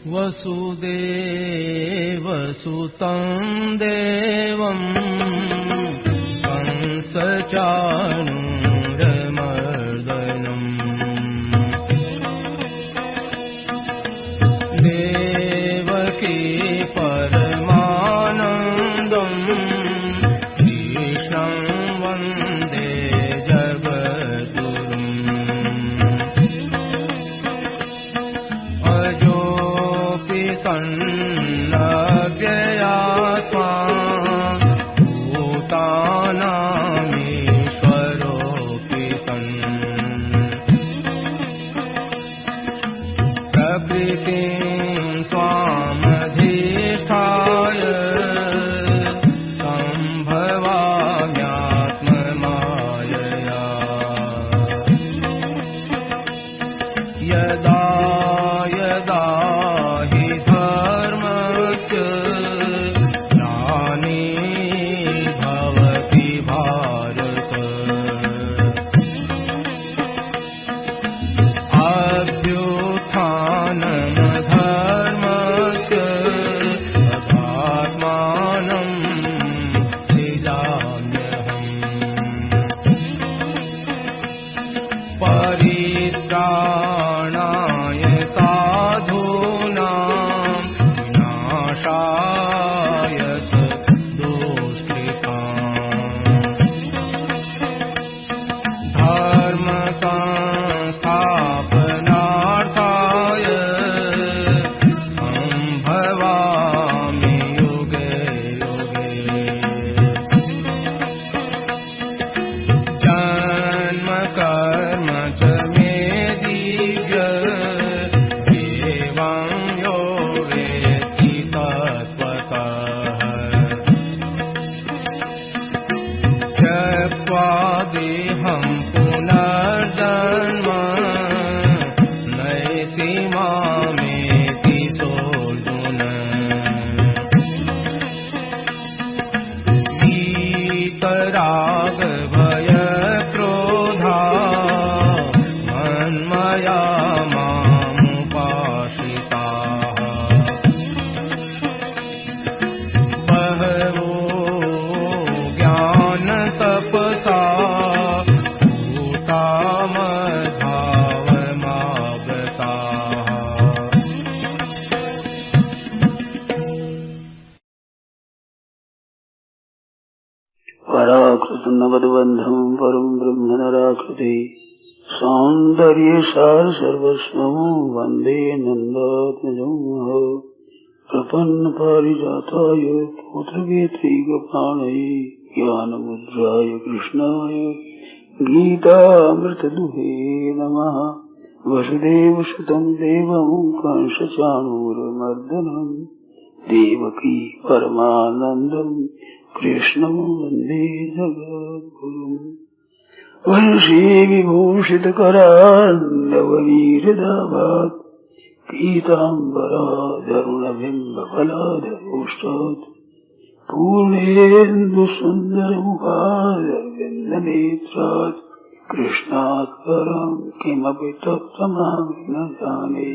वसुदेवसुतं देवं कंसचाणूरमर्दनम् देवकी परमानन्दं कृष्णं वन्दे जगद्गुरुम् सन्नव्ययात्मा भूतानामीश्वरोऽपि सन् प्रकृतिं स्वामधिष्ठाय सम्भवाम्यात्ममायया यदा यदा हि धर्मस्य ग्लानिर्भवति भारत अभ्युत्थानमधर्मस्य तदात्मानं सृजाम्यहम् परित्राणाय साधूनां विनाशाय दुष्कृताम् धर्म संस्थापनार्थाय सम्भवामि युगे युगे जन्म कर्म च मे दिव्य एवं यो वेत्ति तत्त्वतः त्यक्त्वा देहं पुनर्जन्म नैति मामेति सोऽर्जुन वीतराग भय क्रोधा मन्मया मामुपाश्रिताः बहवो ज्ञानतपसा भूता मद्भावमागताः पराकृतनवद्बन्धं परं ब्रह्म नराकृते सौन्दर्यसार सर्वस्वं वन्दे नन्दात्मजं प्रपन्नपारिजाताय पुत्रवेत्रैकपाणये ज्ञानमुद्राय कृष्णाय गीतामृतदुहे नमः। वसुदेवसुतं देवं कंसचाणूरमर्दनं देवकी परमानन्दं कृष्णं वन्दे जगद्गुरुम्। वंशी विभूषितकरान्नवनीरदाभात् पीताम्बराधरुणबिम्बफलाधरोष्टात् पूर्णेन्दुसुन्दरमुखारविन्दनेत्रात् कृष्णात् परं किमपि तत्त्वमहं न जाने।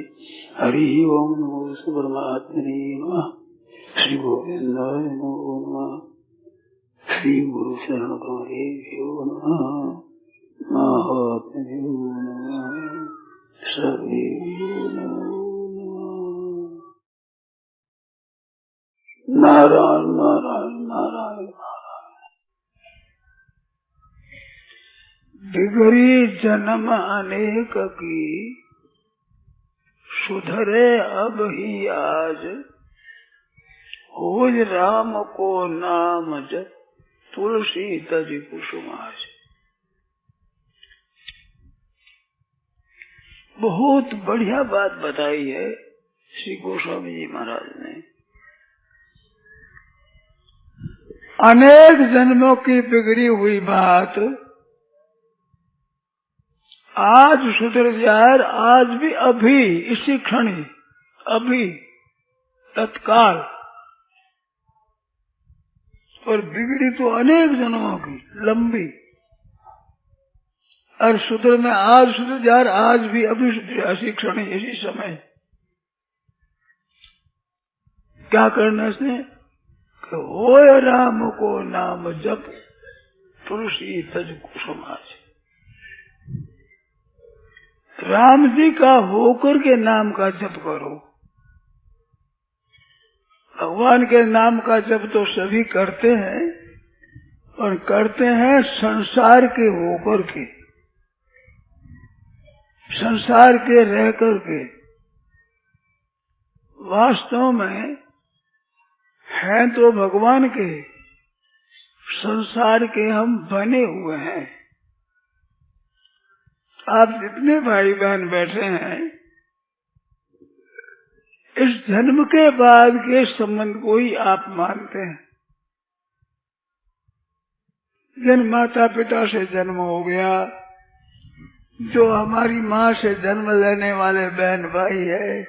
हरिः ओं नमो परमात्मने नमः। श्री गोविन्दाय नमो नमः। श्री गुरु शरण कमलेभ्यो नमः। महात्म्यो नमः। सर्वेभ्यो नमो नमः। नारायण नारायण नारायण नारायण। बिगड़ी जन्म अनेक की सुधरे अब ही आज। होज राम को नाम जप तुलसी तज कुसुमाज। बहुत बढ़िया बात बताई है श्री गोस्वामी जी महाराज ने। अनेक जन्मों की बिगड़ी हुई बात आज सुधर जाए, आज भी, अभी, इसी क्षण ही, अभी, तत्काल। और बिगड़ी तो अनेक जन्मों की, लंबी। और सुधर में आज सुधर जाए, आज भी, अभी सुधर जाए, इसी क्षण ही, इसी समय। क्या करना इसने? होए राम को नाम जप, तुलसी तज कुसुमाज। राम जी का होकर के नाम का जप करो। भगवान के नाम का जप तो सभी करते हैं, और करते हैं संसार के होकर के, संसार के रह करके। वास्तव में हैं तो भगवान के, संसार के हम बने हुए हैं। आप जितने भाई बहन बैठे हैं, इस जन्म के बाद के संबंध को ही आप मानते हैं। जिन माता पिता से जन्म हो गया, जो हमारी माँ से जन्म लेने वाले बहन भाई है,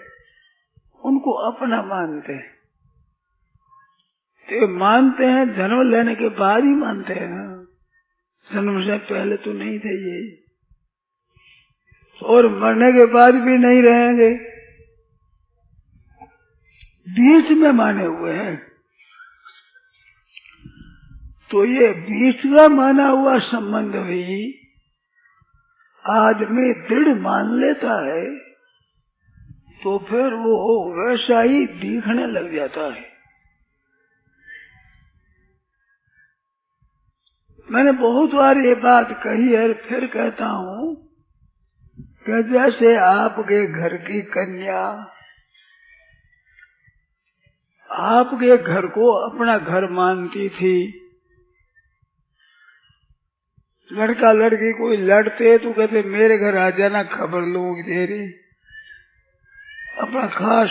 उनको अपना मानते हैं। तो मानते हैं जन्म लेने के बाद ही मानते हैं ना, जन्म से पहले तो नहीं थे ये, और मरने के बाद भी नहीं रहेंगे, बीच में माने हुए हैं। तो ये बीच का माना हुआ संबंध भी आदमी दृढ़ मान लेता है, तो फिर वो वैसा ही दिखने लग जाता है। मैंने बहुत बार ये बात कही है, फिर कहता हूँ कि जैसे आपके घर की कन्या आपके घर को अपना घर मानती थी, लड़का लड़की कोई लड़ते तो कहते मेरे घर आ जाना, खबर लूंगी तेरी। अपना खास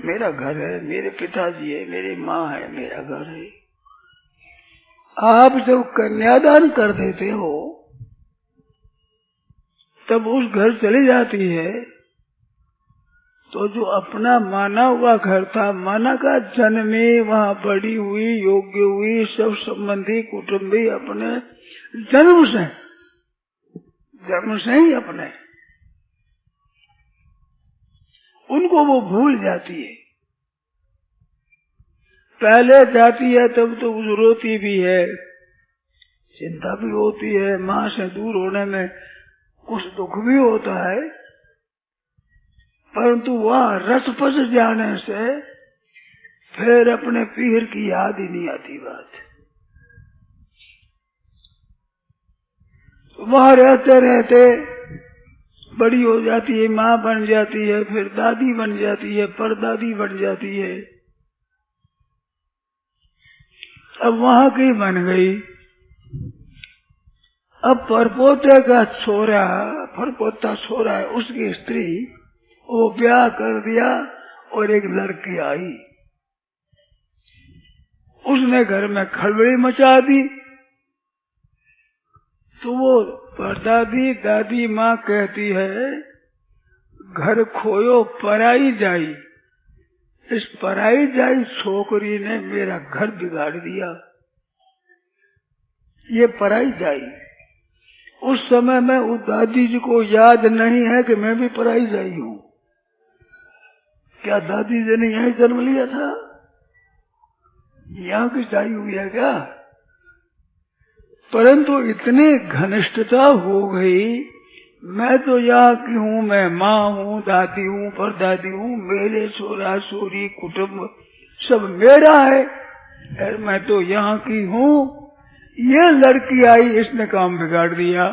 मेरा घर है, मेरे पिताजी है, मेरी माँ है, मेरा घर है। आप जब कन्यादान कर देते हो तब उस घर चली जाती है, तो जो अपना माना हुआ घर था, माना का जन्मी, वहाँ बड़ी हुई, योग्य हुई, सब संबंधी कुटुंबी अपने जन्म से ही अपने, उनको वो भूल जाती है। पहले जाती है तब तो रोती भी है, चिंता भी होती है, माँ से दूर होने में कुछ दुख भी होता है, परंतु वहाँ रस पस जाने से फिर अपने पीर की याद ही नहीं आती बात। वहाँ रहते रहते बड़ी हो जाती है, माँ बन जाती है, फिर दादी बन जाती है, परदादी बन जाती है, अब वहाँ की बन गई। अब परपोते का छोरा, परपोता छोरा है, उसकी स्त्री, वो ब्याह कर दिया और एक लड़की आई, उसने घर में खलबली मचा दी। तो वो परदादी दादी माँ कहती है, घर खोयो पराई जाई, इस पराई जाई छोकरी ने मेरा घर बिगाड़ दिया। ये पराई जाई, उस समय में उस दादी जी को याद नहीं है कि मैं भी पराई जाई हूँ। क्या दादी जी ने यही जन्म लिया था? यहाँ की जाई हुई है क्या? परंतु इतनी घनिष्ठता हो गई, मैं तो यहाँ की हूँ, मैं माँ हूँ, दादी हूँ, परदादी हूँ, मेरे छोरा छोरी कुटुम्ब सब मेरा है, मैं तो यहाँ की हूँ। ये लड़की आई, इसने काम बिगाड़ दिया,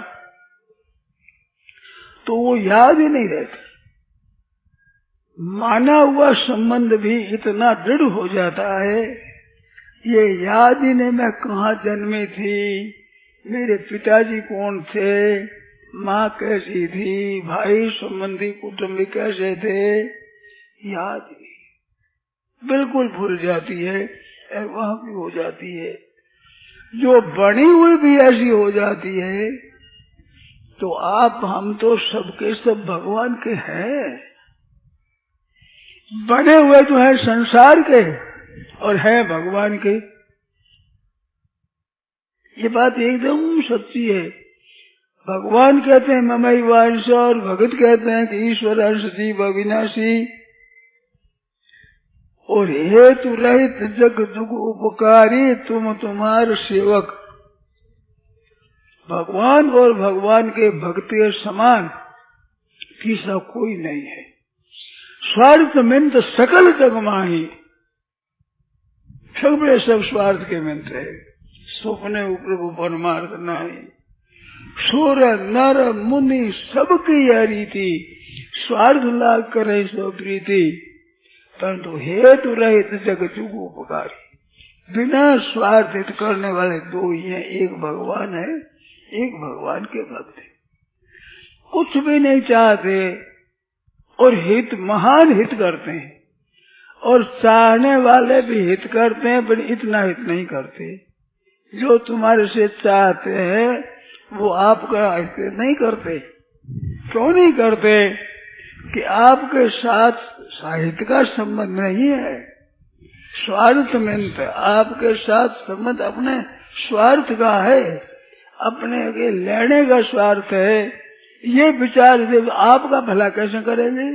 तो वो याद ही नहीं रहती। माना हुआ संबंध भी इतना दृढ़ हो जाता है, ये याद ही नहीं मैं कहाँ जन्मी थी, मेरे पिताजी कौन थे, माँ कैसी थी, भाई संबंधी कुटुंबी कैसे थे, याद नहीं, बिल्कुल भूल जाती है, वहाँ भी हो जाती है। जो बनी हुई भी ऐसी हो जाती है, तो आप हम तो सबके सब भगवान के हैं, बने हुए तो है संसार के और है भगवान के। ये बात एकदम सच्ची है। भगवान कहते हैं ममई वांश और भगत कहते हैं कि ईश्वर अंश जीव अविनाशी और हेतु रहित जग जुग उपकारी तुम तुम्हार सेवक। भगवान और भगवान के भक्त के समान तीसरा कोई नहीं है। स्वार्थ मिंत सकल जग माही, सगळे सब स्वार्थ के मिंत है। स्वप्ने प्रभु परमार्थ नहीं, सुर नर मुनि सबकी यह रीति, स्वार्थ लाग करे सो प्रीति, परंतु हेतु रहित जग जुग उपकारी। बिना स्वार्थ हित करने वाले दो ही हैं, एक भगवान है, एक भगवान के भक्त है। कुछ भी नहीं चाहते और हित महान हित करते हैं, और चाहने वाले भी हित करते हैं, पर इतना हित नहीं करते। जो तुम्हारे से चाहते हैं वो आपका हित नहीं करते। क्यों नहीं करते? कि आपके साथ साहित्य का संबंध नहीं है, स्वार्थ में आपके साथ संबंध अपने स्वार्थ का है, अपने के लेने का स्वार्थ है। ये विचार जब आपका भला कैसे करेंगे?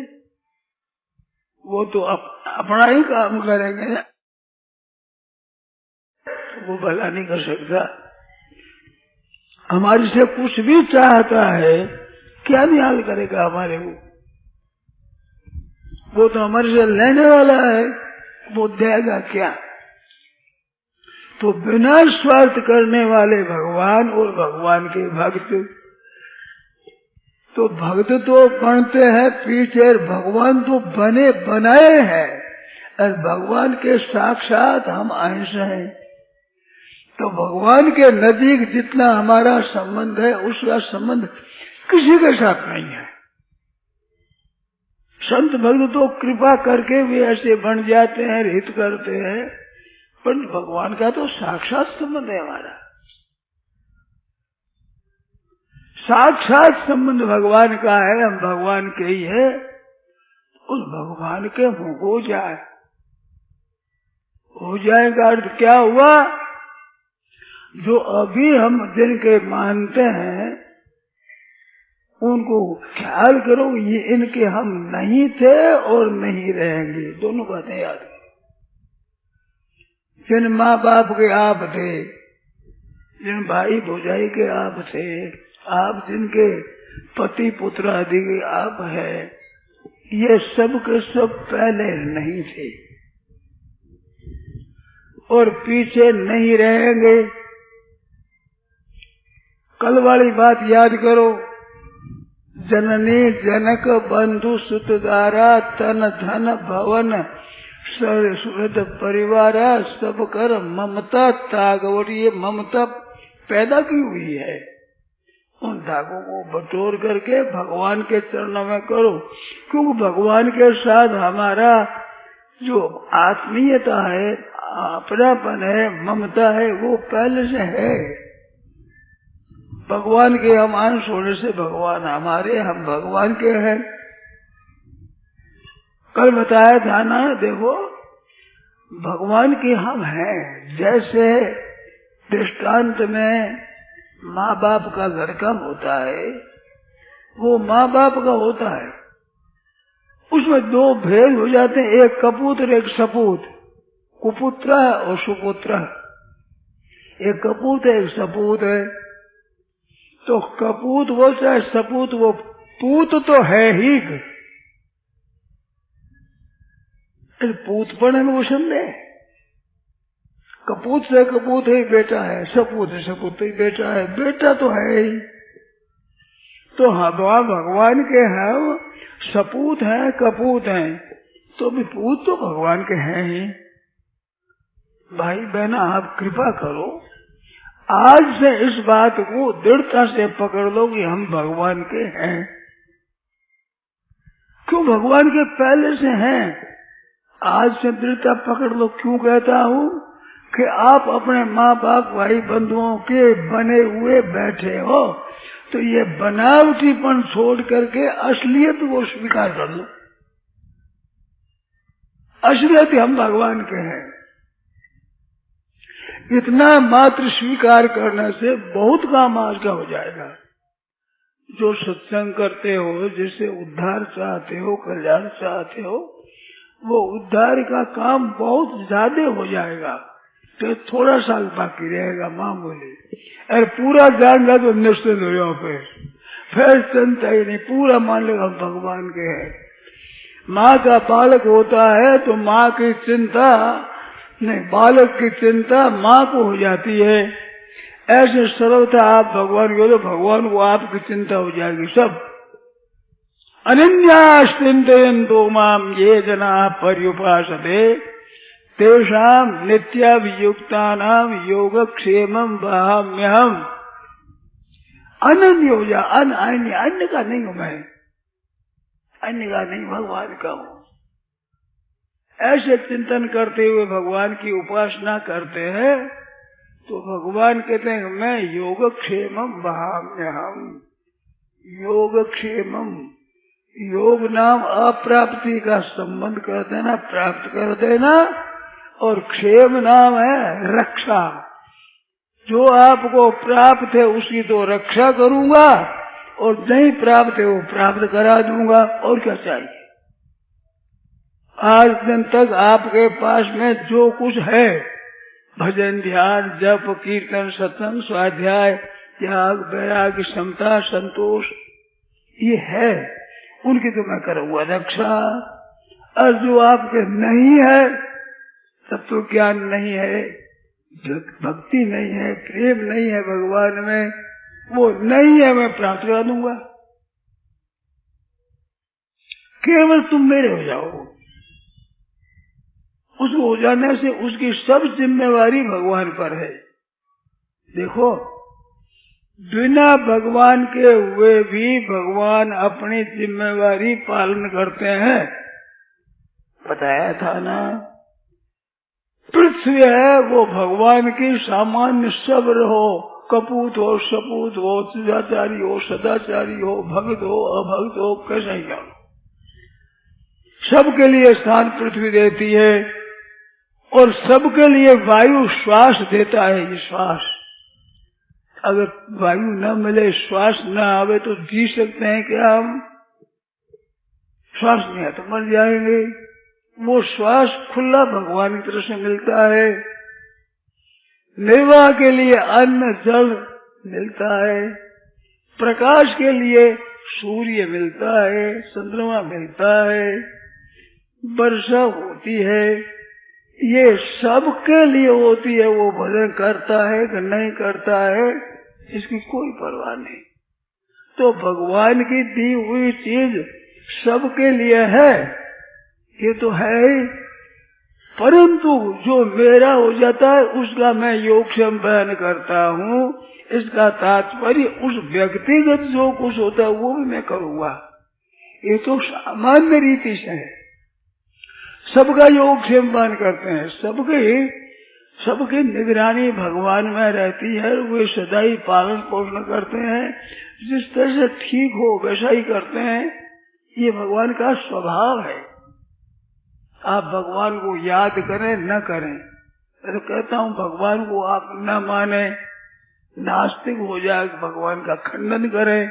वो तो अपना ही काम करेंगे, वो भला नहीं कर सकता। हमारे से कुछ भी चाहता है, क्या न्याय करेगा हमारे वो तो हमारे से लेने वाला है, वो देगा क्या? तो बिना स्वार्थ करने वाले भगवान और भगवान के भक्त, तो भक्त तो बनते हैं पीछे, भगवान तो बने बनाए हैं, और भगवान के साक्षात हम अंश हैं। तो भगवान के नजीक जितना हमारा संबंध है, उसका संबंध किसी के साथ नहीं है। संत भक्त तो कृपा करके भी ऐसे बन जाते हैं, हित करते हैं, पर भगवान का तो साक्षात संबंध है हमारा। साक्षात संबंध भगवान का है, हम भगवान के ही है। उस भगवान के हो जाए का अर्थ क्या हुआ? जो अभी हम जिनके मानते हैं उनको ख्याल करो, ये इनके हम नहीं थे और नहीं रहेंगे। दोनों बातें याद करो। जिन माँ बाप के आप थे, जिन भाई भौजाई के आप थे, आप जिनके पति पुत्र आदि के आप है, ये सब के सब पहले नहीं थे और पीछे नहीं रहेंगे। कल वाली बात याद करो। जननी जनक बंधु सुतदारा तन धन भवन सुहृद परिवारा सब कर ममता त्याग। और ये ममता पैदा की हुई है, उन धागों को बटोर करके भगवान के चरणों में करो, क्योंकि भगवान के साथ हमारा जो आत्मीयता है, अपनापन है, ममता है, वो पहले से है। भगवान के हम अंश होने से भगवान हमारे, हम भगवान के हैं। कल बताया था ना, देखो भगवान के हम हैं। जैसे दृष्टांत में माँ बाप का लड़का होता है, वो माँ बाप का होता है। उसमें दो भेद हो जाते हैं, एक कपूत और एक सपूत। कुपुत्र है और सुपुत्र है। एक कपूत है, एक सपूत है। तो कपूत वो चाहे सपूत वो, पूत तो है ही, पूतपन में वो समझे। कपूत से कपूत ही बेटा है, सपूत से सपूत ही बेटा है, बेटा तो है ही। तो भगवान के हैं, सपूत हैं, कपूत हैं, तो भी पूत तो भगवान के हैं ही। भाई बहना आप कृपा करो, आज से इस बात को दृढ़ता से पकड़ लो कि हम भगवान के हैं। क्यों? भगवान के पहले से हैं। आज से दृढ़ता पकड़ लो। क्यों कहता हूँ कि आप अपने माँ बाप भाई बंधुओं के बने हुए बैठे हो, तो ये बनावटीपन छोड़ करके असलियत को स्वीकार कर लो। असलियत हम भगवान के हैं, इतना मात्र स्वीकार करने से बहुत काम आज का हो जाएगा। जो सत्संग करते हो, जिससे उद्धार चाहते हो, कल्याण चाहते हो, वो उद्धार का काम बहुत ज्यादा हो जाएगा। तो थोड़ा सा बाकी रहेगा मामूली, और पूरा जान ला तो निश्चित हो जाओ, फिर चिंता ही नहीं, पूरा मान लेगा हम भगवान के हैं। माँ का बालक होता है तो माँ की चिंता नहीं, बालक की चिंता माँ को हो जाती है। ऐसे सर्वथा आप भगवान को, तो भगवान को आपकी चिंता हो जाएगी सब। अनन्याश्चिन्तयन्तो माम ये जना पर्युपासते तेषां नित्याभियुक्तानां योगक्षेमं वहाम्यहम्। अनन्य हो जा, अन्य का नहीं हूं मैं, अन्य का नहीं, भगवान का हूं। ऐसे चिंतन करते हुए भगवान की उपासना करते हैं तो भगवान कहते हैं मैं योगक्षेमं वहाम्यहम्। योगक्षेमं, योग नाम अप्राप्ति का संबंध कर देना, प्राप्त कर देना, और क्षेम नाम है रक्षा। जो आपको प्राप्त है उसकी तो रक्षा करूंगा, और नहीं प्राप्त है वो प्राप्त करा दूंगा। और क्या चाहिए? आज दिन तक आपके पास में जो कुछ है, भजन, ध्यान, जप, कीर्तन, सत्संग, स्वाध्याय, त्याग, वैराग्य, क्षमता, संतोष, ये है, उनकी तो मैं करूंगा रक्षा। और जो आपके नहीं है, तब तो ज्ञान नहीं है, भक्ति नहीं है, प्रेम नहीं है भगवान में, वो नहीं है, मैं प्राप्त करा दूंगा। केवल तुम मेरे हो जाओ। उसको हो जाने से उसकी सब जिम्मेवारी भगवान पर है। देखो, बिना भगवान के हुए भी भगवान अपनी जिम्मेवारी पालन करते हैं। बताया था ना, पृथ्वी है वो भगवान की सामान्य सब्र हो, कपूत हो, सपूत हो, सदाचारी हो, सदाचारी हो, भक्त हो, अभक्त हो, कैसा ही जानो, सबके लिए स्थान पृथ्वी देती है, और सबके लिए वायु श्वास देता है। ये श्वास, अगर वायु न मिले, श्वास न आवे तो जी सकते हैं क्या हम? श्वास नहीं है तो मर जाएंगे। वो श्वास खुला भगवान की तरफ से मिलता है। निर्वाह के लिए अन्न जल मिलता है, प्रकाश के लिए सूर्य मिलता है, चंद्रमा मिलता है, वर्षा होती है, ये सबके लिए होती है। वो भजन करता है कि नहीं करता है, इसकी कोई परवाह नहीं। तो भगवान की दी हुई चीज सबके लिए है, ये तो है ही, परंतु जो मेरा हो जाता है उसका मैं योगक्षेम बयान करता हूँ। इसका तात्पर्य उस व्यक्तिगत जो कुछ होता है वो भी मैं करूँगा। ये तो सामान्य रीति से है, सबका योगक्षेम बयान करते हैं, सबकी निगरानी भगवान में रहती है, वे सदा ही पालन पोषण करते हैं, जिस तरह से ठीक हो वैसा ही करते हैं। ये भगवान का स्वभाव है। आप भगवान को याद करें न करें, तो कहता हूँ भगवान को आप न माने, नास्तिक हो जाए, भगवान का खंडन करें,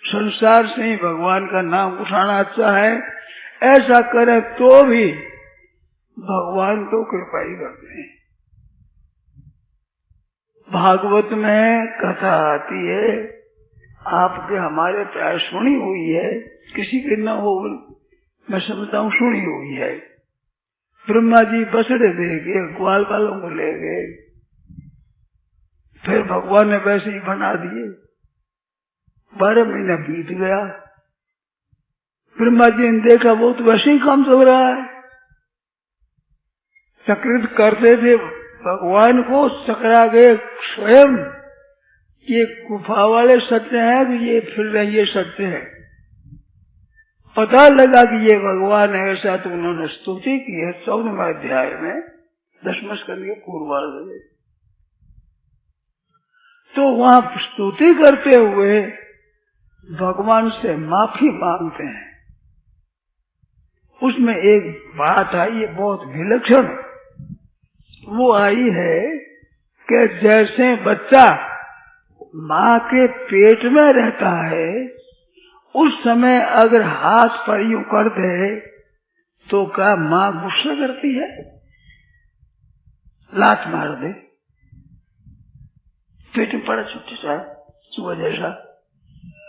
संसार से ही भगवान का नाम उठाना अच्छा है, ऐसा करें तो भी भगवान तो कृपा ही करते हैं। भागवत में कथा आती है, आपके हमारे प्राय सुनी हुई है, किसी की न हो, मैं समझता हूँ सुनी हुई है। ब्रह्मा जी बछड़े दे गए, ग्वाल वालों को ले गए, फिर भगवान ने वैसे ही बना दिए। 12 महीना बीत गया, ब्रह्मा जी ने देखा वो तो वैसे ही काम चल रहा है। चक्रित करते थे भगवान को, चकरा गए स्वयं। ये गुफा वाले सत्य है कि ये फिर रहे, ये सत्य है। पता लगा कि ये भगवान है, ऐसा तो उन्होंने स्तुति की है 14वें अध्याय में, 10वें स्कंद के पूर्वार्ध में। तो वहां स्तुति करते हुए भगवान से माफी मांगते हैं। उसमें एक बात आई है बहुत विलक्षण, वो आई है कि जैसे बच्चा माँ के पेट में रहता है, उस समय अगर हाथ पर यूं कर दे तो क्या माँ गुस्सा करती है? लात मार दे, पेट में पड़ा छोटे सा सुबह जैसा,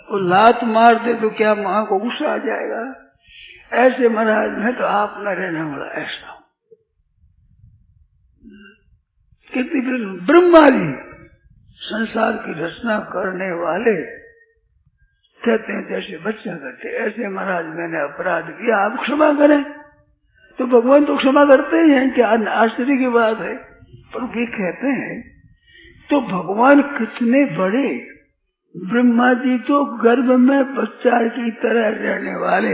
वो लात मार दे तो क्या माँ को गुस्सा आ जाएगा? ऐसे महाराज में तो आप न रहने वाला ऐसा। कितनी ब्रह्मा जी संसार की रचना करने वाले कहते हैं जैसे बच्चा करते, ऐसे महाराज मैंने अपराध किया, आप क्षमा करें। तो भगवान तो क्षमा करते ही हैं, क्या आश्चर्य की बात है। पर वे कहते हैं तो भगवान कितने बड़े, ब्रह्मा जी तो गर्भ में बच्चा की तरह रहने वाले,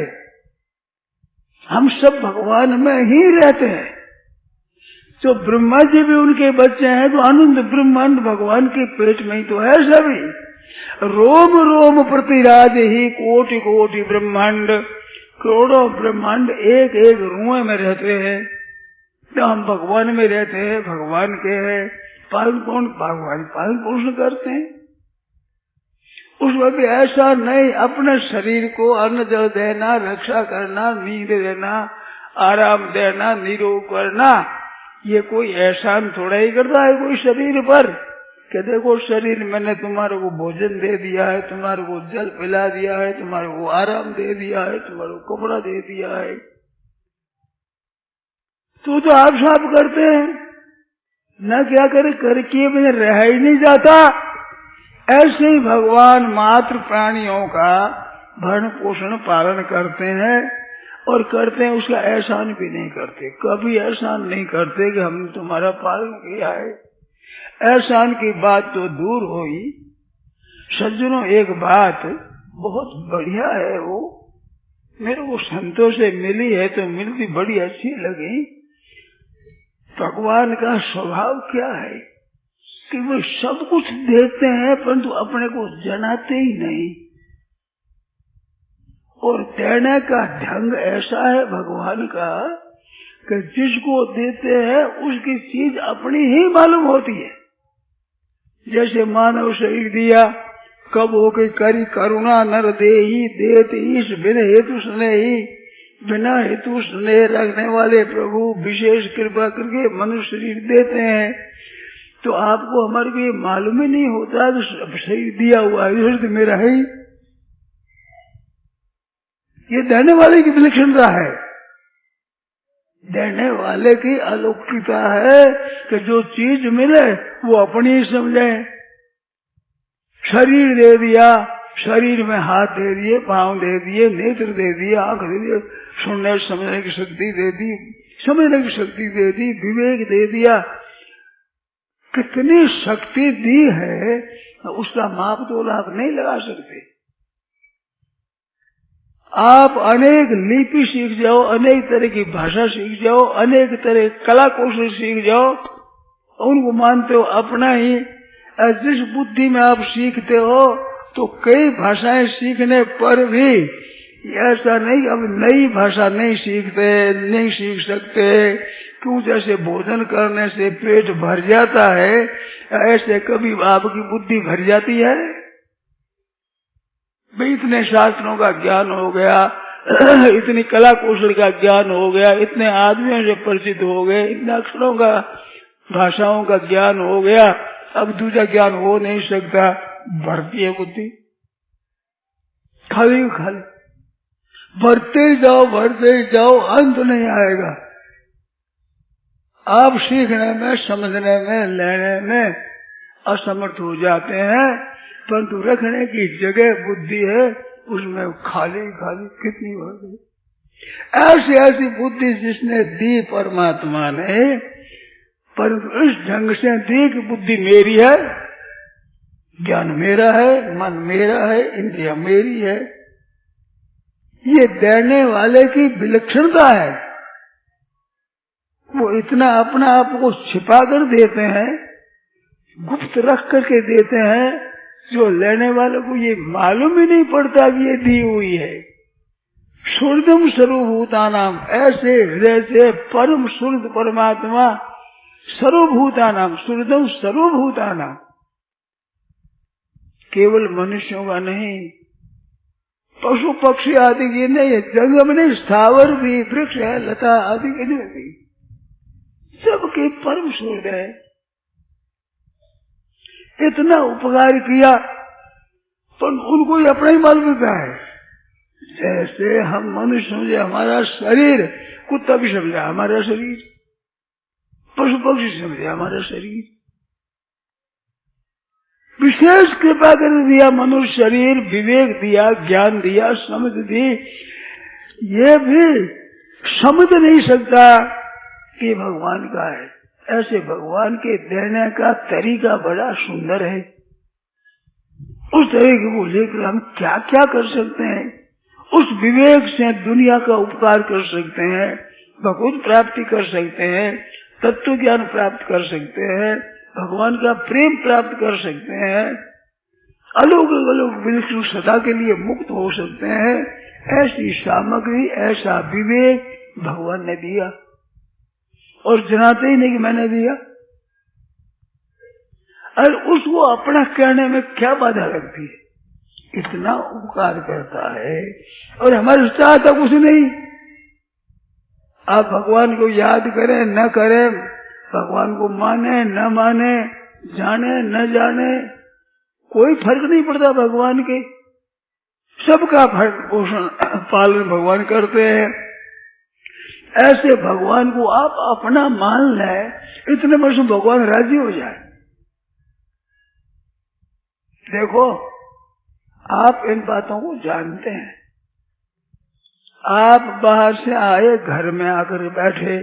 हम सब भगवान में ही रहते हैं। तो ब्रह्मा जी भी उनके बच्चे हैं, तो आनंद ब्रह्मांड भगवान के पेट में ही तो है सभी। रोम रोम प्रतिराज ही कोटि कोटि ब्रह्मांड, करोड़ों ब्रह्मांड एक एक रुएं में रहते हैं। तो हम भगवान में रहते हैं, भगवान के हैं, पालन कौन? भगवान पालन पोषण करते हैं। उस वक्त ऐसा नहीं अपने शरीर को अन्न जल देना, रक्षा करना, नींद देना, आराम देना, निरोग करना, ये कोई एहसान थोड़ा ही करता है कोई शरीर पर कि देखो शरीर मैंने तुम्हारे को भोजन दे दिया है, तुम्हारे को जल पिला दिया है, तुम्हारे को आराम दे दिया है, तुम्हारे को कपड़ा दे दिया है। तो आप साफ करते हैं न, क्या करे करके मैंने रह ही नहीं जाता। ऐसे ही भगवान मात्र प्राणियों का भरण पोषण पालन करते हैं और करते हैं, उसका एहसान भी नहीं करते, कभी एहसान नहीं करते कि हमने तुम्हारा पालन किया है। एहसान की बात तो दूर हुई। सज्जनों एक बात बहुत बढ़िया है, वो मेरे को संतों से मिली है तो मिलती बड़ी अच्छी लगी। भगवान का स्वभाव क्या है कि वो सब कुछ देते हैं परंतु अपने को जनाते ही नहीं, और देने का ढंग ऐसा है भगवान का कि जिसको देते हैं उसकी चीज अपनी ही मालूम होती है। जैसे मानव शरीर दिया, कब हो गई करी करुणा नर देही देत ईश बिन हेतु स्नेही, बिना हेतु स्नेह रखने वाले प्रभु विशेष कृपा करके मनुष्य शरीर देते हैं। तो आपको हमारे को ये मालूम ही नहीं होता तो शरीर दिया हुआ है तो मेरा है ही। ये देने वाले की विलक्षणता है, देने वाले की अलौकिकता है कि जो चीज मिले वो अपनी ही समझे। शरीर दे दिया, शरीर में हाथ दे दिए, पांव दे दिए, नेत्र दे दिए, आंख दे दिए, सुनने समझने की शक्ति दे दी, समझने की शक्ति दे दी, विवेक दे दिया। कितनी शक्ति दी है उसका माप तोल आप नहीं लगा सकते। आप अनेक लिपि सीख जाओ, अनेक तरह की भाषा सीख जाओ, अनेक तरह कला कौशल सीख जाओ, उनको मानते हो अपना ही। जिस बुद्धि में आप सीखते हो तो कई भाषाएं सीखने पर भी ऐसा नहीं अब नई भाषा नहीं सीखते, नहीं सीख सकते। क्यों? जैसे भोजन करने से पेट भर जाता है, ऐसे कभी आपकी बुद्धि भर जाती है? भाई इतने शास्त्रों का ज्ञान हो गया, इतनी कला कौशल का ज्ञान हो गया, इतने आदमियों से परिचित हो गए, इतने अक्षरों का भाषाओं का ज्ञान हो गया, अब दूसरा ज्ञान हो नहीं सकता। बढ़ती है बुद्धि, खाली खाली बढ़ते जाओ, अंत नहीं आएगा। आप सीखने में, समझने में, लेने में असमर्थ हो जाते हैं, परंतु रखने की जगह बुद्धि है उसमें खाली खाली कितनी हो गई। ऐसी बुद्धि जिसने दी परमात्मा ने, परंतु इस ढंग से दी कि बुद्धि मेरी है, ज्ञान मेरा है, मन मेरा है, इंद्रिया मेरी है। ये देने वाले की विलक्षणता है। वो इतना अपना आप को छिपा कर देते हैं, गुप्त रख करके देते हैं जो लेने वाले को ये मालूम ही नहीं पड़ता कि ये दी हुई है। शुद्धम सर्वभूतानाम, ऐसे हृदय से परम शुद्ध परमात्मा सर्वभूतानाम, शुद्धम सर्वभूतानाम, केवल मनुष्यों का नहीं, पशु पक्षी आदि की नहीं, जंगम नहीं, स्थावर भी, वृक्ष है, लता आदि के नहीं, सबके परम शुद्ध है। इतना उपकार किया पर उनको ये अपना ही मालूम है। जैसे हम मनुष्य समझे हमारा शरीर, कुत्ता भी समझा हमारा शरीर, पशु पक्षी समझे हमारा शरीर। विशेष कृपा कर दिया मनुष्य शरीर, विवेक दिया, ज्ञान दिया, समझ दी। ये भी समझ नहीं सकता कि भगवान का है। ऐसे भगवान के देने का तरीका बड़ा सुंदर है। उस तरीके को लेकर हम क्या क्या कर सकते हैं, उस विवेक से दुनिया का उपकार कर सकते हैं, भगवत प्राप्ति कर सकते हैं, तत्व ज्ञान प्राप्त कर सकते हैं, भगवान का प्रेम प्राप्त कर सकते हैं, अलौकिक अलौकिक विलक्षण सदा के लिए मुक्त हो सकते हैं। ऐसी सामग्री, ऐसा विवेक भगवान ने दिया और जनाते ही नहीं कि मैंने दिया। और उसको अपना कहने में क्या बाधा लगती है? इतना उपकार करता है और हमारे चाहता कुछ नहीं। आप भगवान को याद करें न करें, भगवान को माने न माने, जाने न जाने, कोई फर्क नहीं पड़ता भगवान के। सबका भरण पोषण पालन भगवान करते हैं। ऐसे भगवान को आप अपना मान लें, इतने वर्ष भगवान राजी हो जाए। देखो, आप इन बातों को जानते हैं। आप बाहर से आए, घर में आकर बैठे,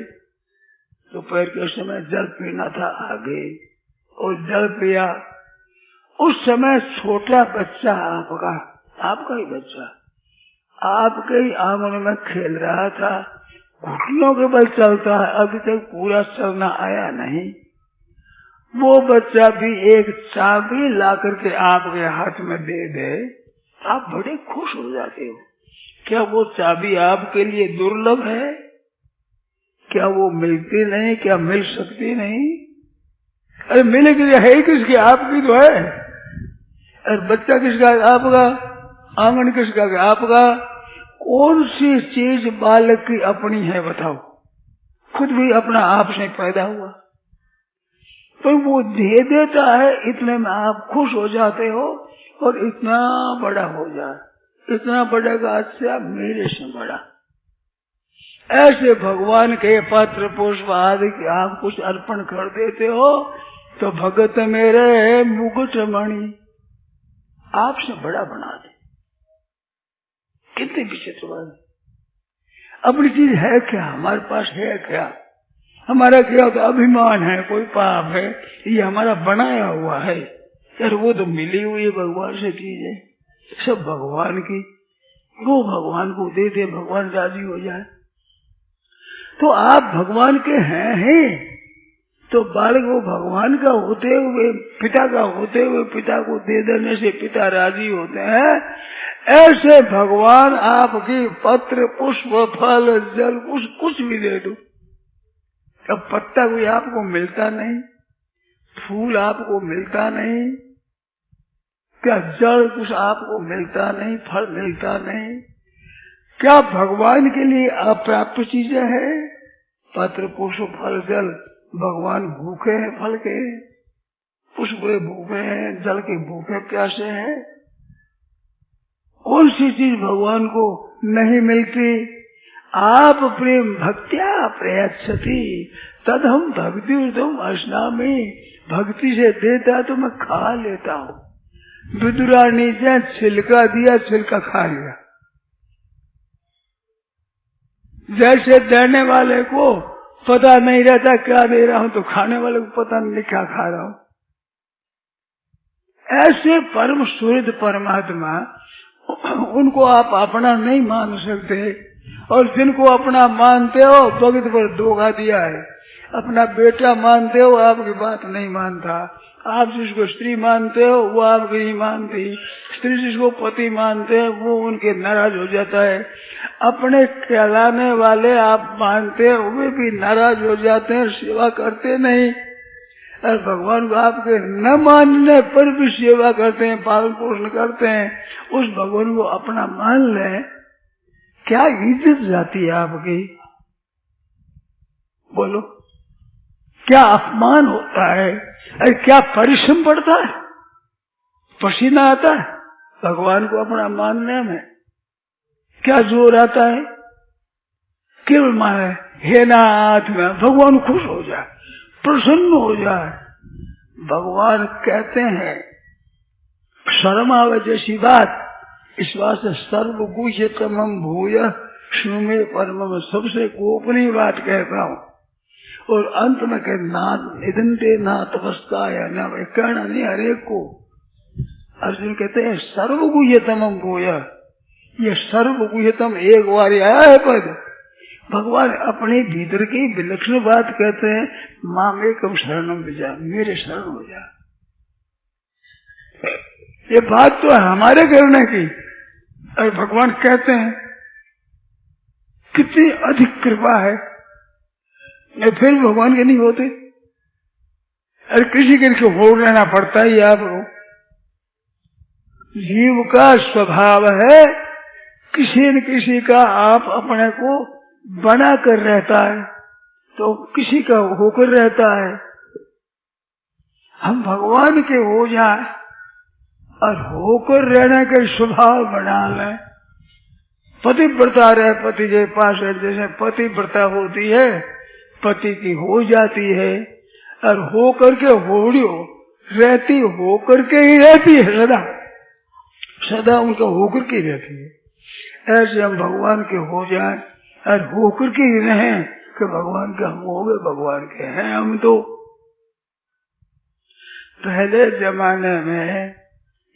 दोपहर के समय जल पीना था आगे, और जल पिया। उस समय छोटा बच्चा आपका ही बच्चा आपके ही आंगन में खेल रहा था, घुटनों के बल चलता है, अभी तक पूरा चलना आया नहीं। वो बच्चा भी एक चाबी ला करके आपके हाथ में दे दे, आप बड़े खुश हो जाते हो। क्या वो चाबी आपके लिए दुर्लभ है? क्या वो मिलती नहीं? क्या मिल सकती नहीं? अरे मिलेगी, है किसकी? आपकी तो है। अरे बच्चा किसका? आपका। आंगन किसका? आपका। कौन सी चीज बालक की अपनी है बताओ? खुद भी अपना आप से पैदा हुआ, तो वो दे देता है, इतने में आप खुश हो जाते हो और इतना बड़ा हो जाए, इतना बढ़ेगा अच्छा मेरे से बड़ा। ऐसे भगवान के पत्र पुष्प आदि के आप कुछ अर्पण कर देते हो तो भगत मेरे मुकुट मणि आपसे बड़ा बना दे। कितनी विचित्र बात। अपनी चीज है क्या? हमारे पास है क्या? हमारा क्या तो अभिमान है, कोई पाप है, ये हमारा बनाया हुआ है। यार वो तो मिली हुई है भगवान से चीज है, सब भगवान की। वो भगवान को दे दे, भगवान राजी हो जाए। तो आप भगवान के हैं तो बालक वो भगवान का होते हुए, पिता का होते हुए पिता को दे देने से पिता राजी होते हैं। ऐसे भगवान आपकी पत्र पुष्प फल जल कुछ भी दे दो। अब पत्ता कोई आपको मिलता नहीं, फूल आपको मिलता नहीं, क्या जल कुछ आपको मिलता नहीं, फल मिलता नहीं। क्या भगवान के लिए अप्राप्त चीजें हैं? पत्र पुष्प फल जल। भगवान भूखे हैं फल के, पुष्प के भूखे हैं, जल के भूखे प्यासे हैं। कौन सी चीज भगवान को नहीं मिलती? आप प्रेम भक्त्या प्रयच्छति तद हम भक्ति तुम अस्नामी। भक्ति से देता तो मैं खा लेता हूँ। विदुरानी से छिलका दिया, छिलका खा लिया। जैसे देने वाले को पता नहीं रहता क्या दे रहा हूं, तो खाने वाले को पता नहीं क्या खा रहा हूं। ऐसे परम सूर्य परमात्मा, उनको आप अपना नहीं मान सकते, और जिनको अपना मानते हो भगत पर धोखा दिया है। अपना बेटा मानते हो, आपकी बात नहीं मानता। आप जिसको स्त्री मानते हो वो आपकी नहीं मानती, स्त्री जिसको पति मानते हैं वो उनके नाराज हो जाता है, अपने कहलाने वाले आप मानते हैं वे भी नाराज हो जाते हैं, सेवा करते नहीं। और भगवान को आपके न मानने पर भी सेवा करते हैं, पालन पोषण करते हैं, उस भगवान को अपना मान लें, क्या इज्जत जाती है आपकी? बोलो, क्या अपमान होता है? अरे क्या परिश्रम पड़ता है, पसीना आता है भगवान को अपना मानने में, क्या जोर आता है? केवल माने हे नाथ में भगवान खुश हो जाए, प्रसन्न हो जाए। भगवान कहते हैं शर्म आवे जैसी बात, इस बात से सर्वगुह्यतमं भूय सुमे परमम, सबसे गोपनीय बात कहता हूँ। और अंत में कह नाथ निधनते ना तपस्का या न कहना नहीं हरेक को। अर्जुन कहते हैं सर्वगुह्यतमं भूय, ये सर्वगुह्यतम एक बार आया है पद। भगवान अपने भीतर की विलक्षण बात कहते हैं, माँ में कम शरणम विजा, मेरे शरण हो जा। ये बात तो हमारे करने की, और भगवान कहते हैं कितनी अधिक कृपा है, फिर भगवान के नहीं होते। अरे किसी के होड़ रहना पड़ता ही आपको, जीव का स्वभाव है किसी न किसी का आप अपने को बना कर रहता है, तो किसी का होकर रहता है। हम भगवान के हो जाए और होकर रहने का स्वभाव बना लें। पतिव्रता रहे पति के पास, जैसे पतिव्रता होती है पति की हो जाती है, और होकर के होड़ियो रहती, होकर के ही रहती है, सदा सदा उनका होकर के रहती है। ऐसे हम भगवान के हो जाएं और होकर के ही रहें कि भगवान के हम हो गए, भगवान के हैं हम। तो पहले जमाने में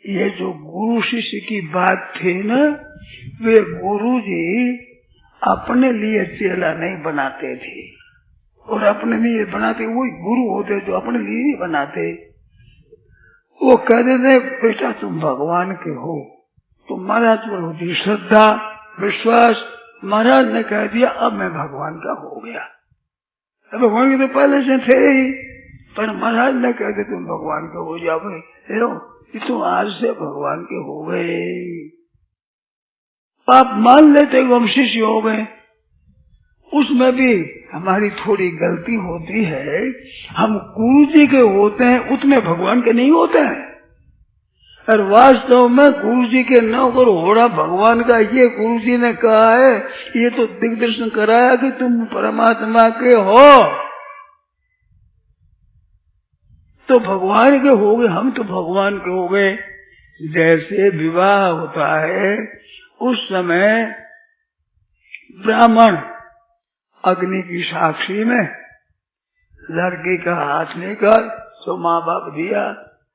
ये जो गुरु शिष्य की बात थी न, वे गुरु जी अपने लिए चेला नहीं बनाते थे, और अपने लिए बनाते वही गुरु होते जो अपने लिए नहीं बनाते। वो कहते थे बेटा तुम भगवान के हो, तो महाराज पर होती श्रद्धा विश्वास। महाराज ने कह दिया अब मैं भगवान का हो गया। अब भगवान के तो पहले से थे ही, पर महाराज ने कह दिया तुम भगवान के हो जाओ भाई, तुम आज से भगवान के हो गए। आप मान लेते हो हम शिष्य हो गए, उसमें भी हमारी थोड़ी गलती होती है। हम गुरु जी के होते हैं, उतने भगवान के नहीं होते हैं। और वास्तव में गुरु जी के नौकर होड़ा भगवान का, ये गुरु जी ने कहा है, ये तो दिग्दर्शन कराया कि तुम परमात्मा के हो, तो भगवान के हो गए। हम तो भगवान के हो गए। जैसे विवाह होता है उस समय ब्राह्मण अग्नि की साक्षी में लड़की का हाथ लेकर तो माँ बाप दिया,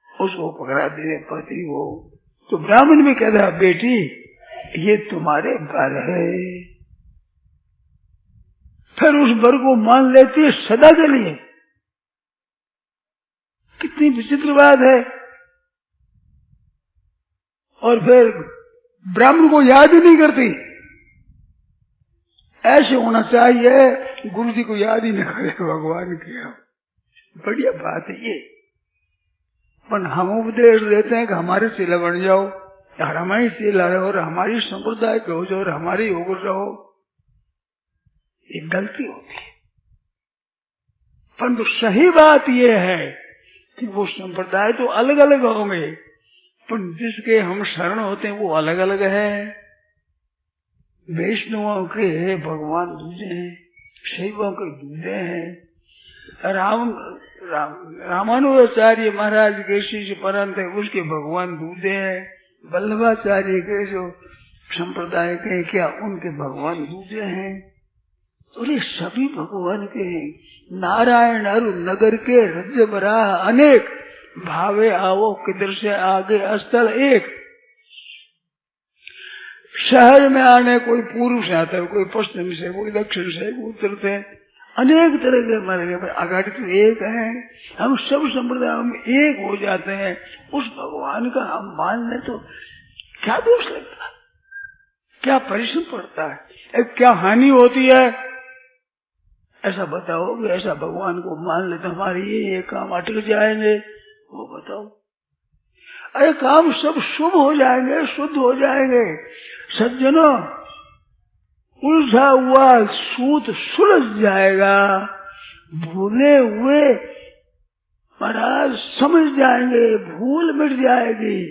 उसको पकड़ा दे पति हो, तो ब्राह्मण भी कहता बेटी ये तुम्हारे घर है, फिर उस वर को मान लेती है सदा के लिए। कितनी विचित्र बात है। और फिर ब्राह्मण को याद ही नहीं करती। ऐसे होना चाहिए गुरु जी को याद ही न करे भगवान की। बढ़िया बात है ये। पर हम उपदेश देते हैं कि हमारे चेला बन जाओ, और हमारी चेला रहो, और हमारी संप्रदाय के हो जाओ, और हमारी होकर रहो। ये गलती होती है। परंतु सही बात ये है कि वो संप्रदाय तो अलग अलग होंगे, पर जिसके हम शरण होते हैं वो अलग अलग है। वैष्णवों के भगवान दूजे हैं, शैवों के दूजे हैं। रामानुजाचार्य महाराज के शिष्य परंत है, उसके भगवान दूजे हैं। वल्लभाचार्य के जो संप्रदाय के क्या उनके भगवान दूजे हैं। और ये सभी भगवान के हैं। नारायण अरु नगर के रज बराह अनेक, भावे आवो किधर से आगे स्थल एक। शहर में आने कोई पूर्व से आता है, कोई पश्चिम से, कोई दक्षिण से, कोई उत्तर से। अनेक तरह के मर गए, आगाड़ी तो एक है। हम सब संप्रदाय में एक हो जाते हैं। उस भगवान का हम मान लें तो क्या दोष लगता है, क्या परिश्रम पड़ता है, क्या हानि होती है? ऐसा बताओ कि ऐसा भगवान को मान ले तो हमारे ये काम अटक जाएंगे, वो बताओ। अरे काम सब शुभ हो जाएंगे, शुद्ध हो जाएंगे। सज्जनों, उलझा हुआ सूत सुलझ जाएगा, भूले हुए महाराज समझ जाएंगे, भूल मिट जाएगी।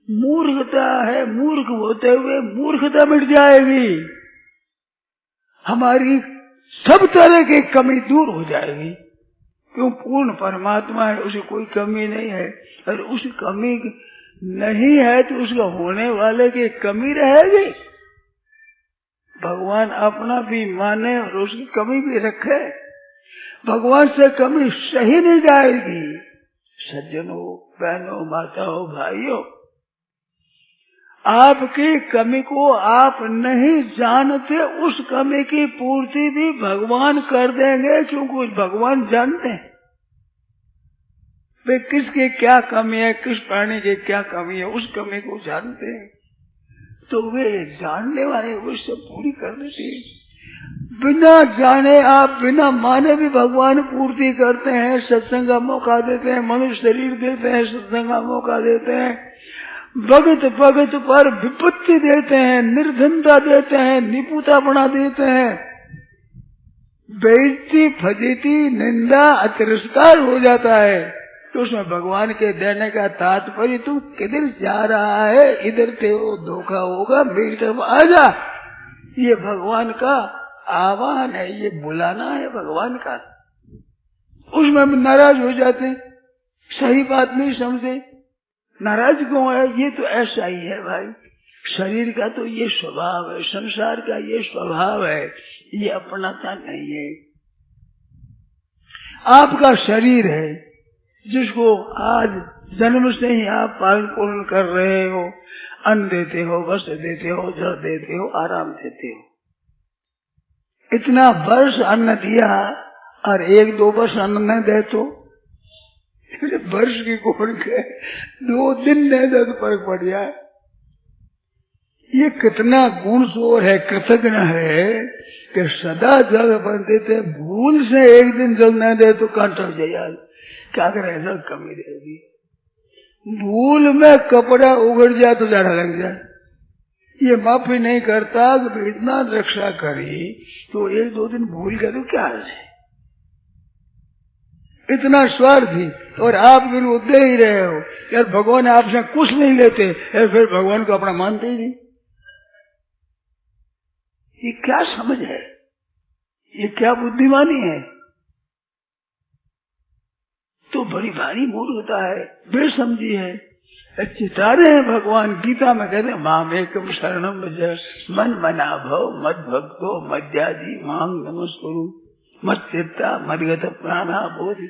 मूर्खता है, मूर्ख होते हुए मूर्खता मिट जाएगी। हमारी सब तरह की कमी दूर हो जाएगी, क्यों? पूर्ण परमात्मा है, उसे कोई कमी नहीं है। और उस कमी नहीं है तो उसका होने वाले की कमी रहेगी। भगवान अपना भी माने और उसकी कमी भी रखे, भगवान से कमी सही नहीं जाएगी। सज्जनों, बहनों, माताओं, भाइयों, आपकी कमी को आप नहीं जानते, उस कमी की पूर्ति भी भगवान कर देंगे, क्योंकि भगवान जानते हैं वे किसकी क्या कमी है, किस प्राणी की क्या कमी है, उस कमी को जानते हैं। तो वे जानने वाले वो सब पूरी कर देते हैं। बिना जाने आप बिना माने भी भगवान पूर्ति करते हैं। सत्संग का मौका देते हैं, मनुष्य शरीर देते हैं, सत्संग का मौका देते हैं, भगत भगत पर विपत्ति देते हैं, निर्धनता देते हैं, निपुता बना देते हैं, बेइज्जती, फजीती, निंदा, तिरस्कार हो जाता है। तो उसमें भगवान के देने का तात्पर्य, तू किधर जा रहा है, इधर ते हो धोखा होगा, मेरी तरफ आ जा। ये भगवान का आह्वान है, ये बुलाना है भगवान का। उसमें हम नाराज हो जाते, सही बात नहीं समझे, नाराज क्यों है? ये तो ऐसा ही है भाई, शरीर का तो ये स्वभाव है, संसार का ये स्वभाव है, ये अपनाता नहीं है। आपका शरीर है जिसको आज जन्म से ही आप पालन पोषण कर रहे हो, अन्न देते हो, वस्त्र देते हो, जल देते हो, आराम देते हो। इतना वर्ष अन्न दिया और 1-2 वर्ष अन्न न दे तो वर्ष की कौन के 2 दिन न दे तो फर्क पड़ जाए। ये कितना गुण शोर है, कृतज्ञ है कि सदा जल पर देते, भूल से एक दिन जल न दे तो कंठ जाए, क्या करे, ऐसा कमी रहेगी। भूल में कपड़ा उगड़ जाए तो जाड़ा लग जाए, ये माफी नहीं करता कि इतना रक्षा करी तो 1-2 दिन भूल गए तो क्या है, इतना स्वार्थी। और आप विरोध दे ही रहे हो यार, भगवान आपसे कुछ नहीं लेते, फिर भगवान को अपना मानते ही नहीं। ये क्या समझ है, ये क्या बुद्धिमानी है? तो बड़ी भारी मूर्खता है, बेसमझी है। चितारे हैं भगवान, गीता में कहते हैं मामेकम शरणम भज मन मना भव मद भक्तो मध्याजी मांग नमस्कुरु मत चित्ता मदगत प्राणा बोधि।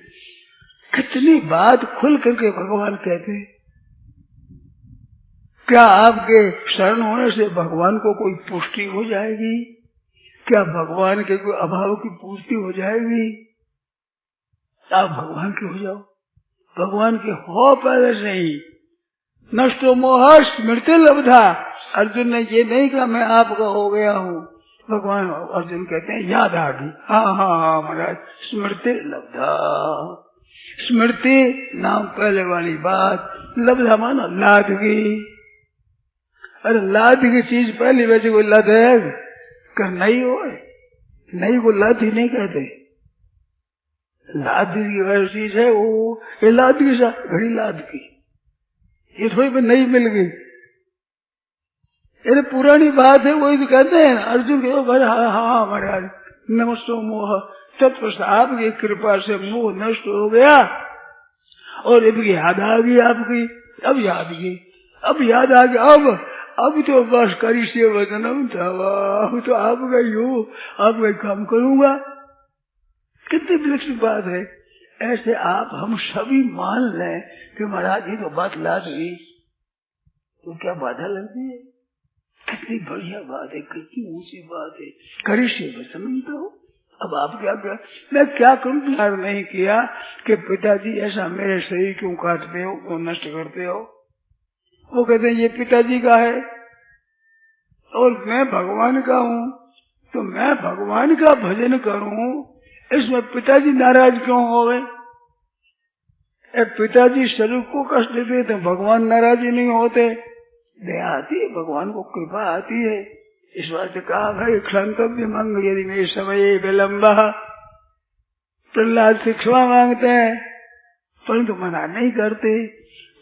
कितनी बात खुल करके भगवान कहते हैं। क्या आपके शरण होने से भगवान को कोई पुष्टि हो जाएगी? क्या भगवान के कोई अभाव की पूर्ति हो जाएगी? आप भगवान के हो जाओ, भगवान के हो पहले से ही। नष्टो मोह स्मृति लब्धा, अर्जुन ने ये नहीं कहा मैं आपका हो गया हूँ, भगवान अर्जुन कहते हैं याद आ गई। हाँ हाँ हाँ महाराज, स्मृति लब्धा, स्मृति नाम पहले वाली बात, लब्धा मानो लादगी। अरे लाद की चीज पहली वजह को लद है, कर नहीं हो, नहीं को लद ही नहीं कहते। लाद की चीज है वो, ये लाद की घड़ी लाद की, ये थोड़ी भी नहीं मिल गई, ये पुरानी बात है। वही तो कहते हैं अर्जुन के भाई, हाँ हाँ महाराज नमस्तो मोह, तत्पश्चात आपकी कृपा से मोह नष्ट हो गया और इनकी याद आ गई आपकी। अब याद गई, अब याद आ गई, अब तो बस करी से वचनम था, अब तो आपका ही हो, आपका काम करूंगा। कितनी विलक्षण बात है। ऐसे आप हम सभी मान लें कि महाराज ये तो बात लाद गई, तो क्या बाधा लगती है? कितनी बढ़िया बात है, कितनी ऊंची बात है। करी से वचनम तो, अब अब आप क्या कर, मैं क्या करूं? विचार नहीं किया कि पिताजी ऐसा मेरे शरीर क्यों काटते हो, क्यों नष्ट करते हो। वो कहते हैं ये पिताजी का है और मैं भगवान का हूँ, तो मैं भगवान का भजन करूं, इसमें पिताजी नाराज क्यों हो गए? पिताजी शरीर को कष्ट देते तो भगवान नाराज ही नहीं होते। दया आती है, भगवान को कृपा आती है। इस बात से कहा भाई क्षंतव्य मंग यदि में समय विलम्बा, प्रहलाद से क्षमा मांगते हैं परंतु मना नहीं करते।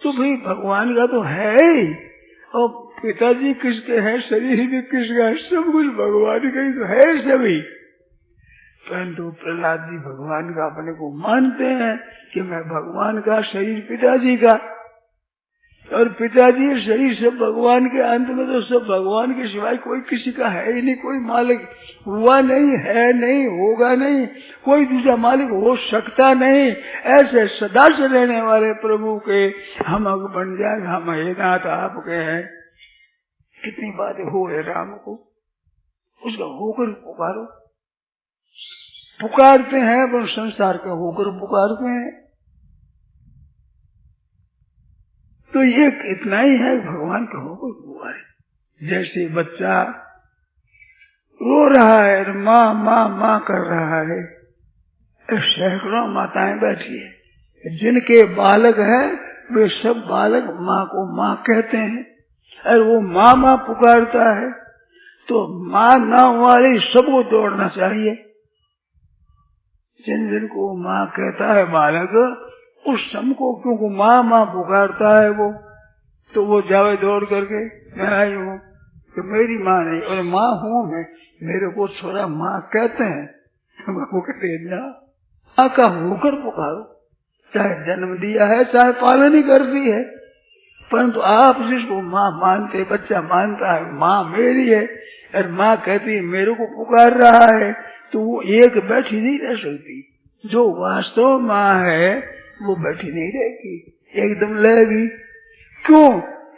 तो भाई भगवान का तो है ही, और पिताजी किसके हैं, शरीर भी किसका है, सब कुछ भगवान का ही तो है सभी। परंतु प्रहलाद जी भगवान का अपने को मानते हैं कि मैं भगवान का, शरीर पिताजी का, और पिताजी शरीर सब भगवान के। अंत में तो सब भगवान के सिवाय कोई किसी का है ही नहीं, कोई मालिक हुआ नहीं, है नहीं, होगा नहीं, कोई दूसरा मालिक हो सकता नहीं। ऐसे सदा से रहने वाले प्रभु के हम अग बन जाए, हम हे नाथ आपके हैं। कितनी बातें हो है राम को, उसका होकर पुकारो। पुकारते हैं पर संसार का होकर पुकारते हैं। तो ये इतना ही है, भगवान का होकर पुकारे। जैसे बच्चा रो रहा है, माँ माँ माँ कर रहा है, सैकड़ों माताएं बैठी है, जिनके बालक है वे सब बालक माँ को माँ कहते हैं, और वो माँ माँ पुकारता है तो माँ ना वाली सबको दौड़ना चाहिए। जिन जिन को माँ कहता है बालक, उस सबको, क्योंकि माँ माँ पुकारता है वो, तो वो जावे दौड़ करके मैं आई हूँ, तो मेरी माँ नहीं और माँ हूँ मैं, मेरे को थोड़ा माँ कहते हैं। वो कहते हैं ना, माँ का होकर पुकारो, चाहे जन्म दिया है चाहे पालन ही करती है, परंतु आप जिसको माँ मानते, बच्चा मानता है माँ मेरी है, और माँ कहती है मेरे को पुकार रहा है, तो वो एक बैठी नहीं रह सकती। जो वास्तव माँ है वो बैठी नहीं रहेगी, एकदम लगेगी। क्यों?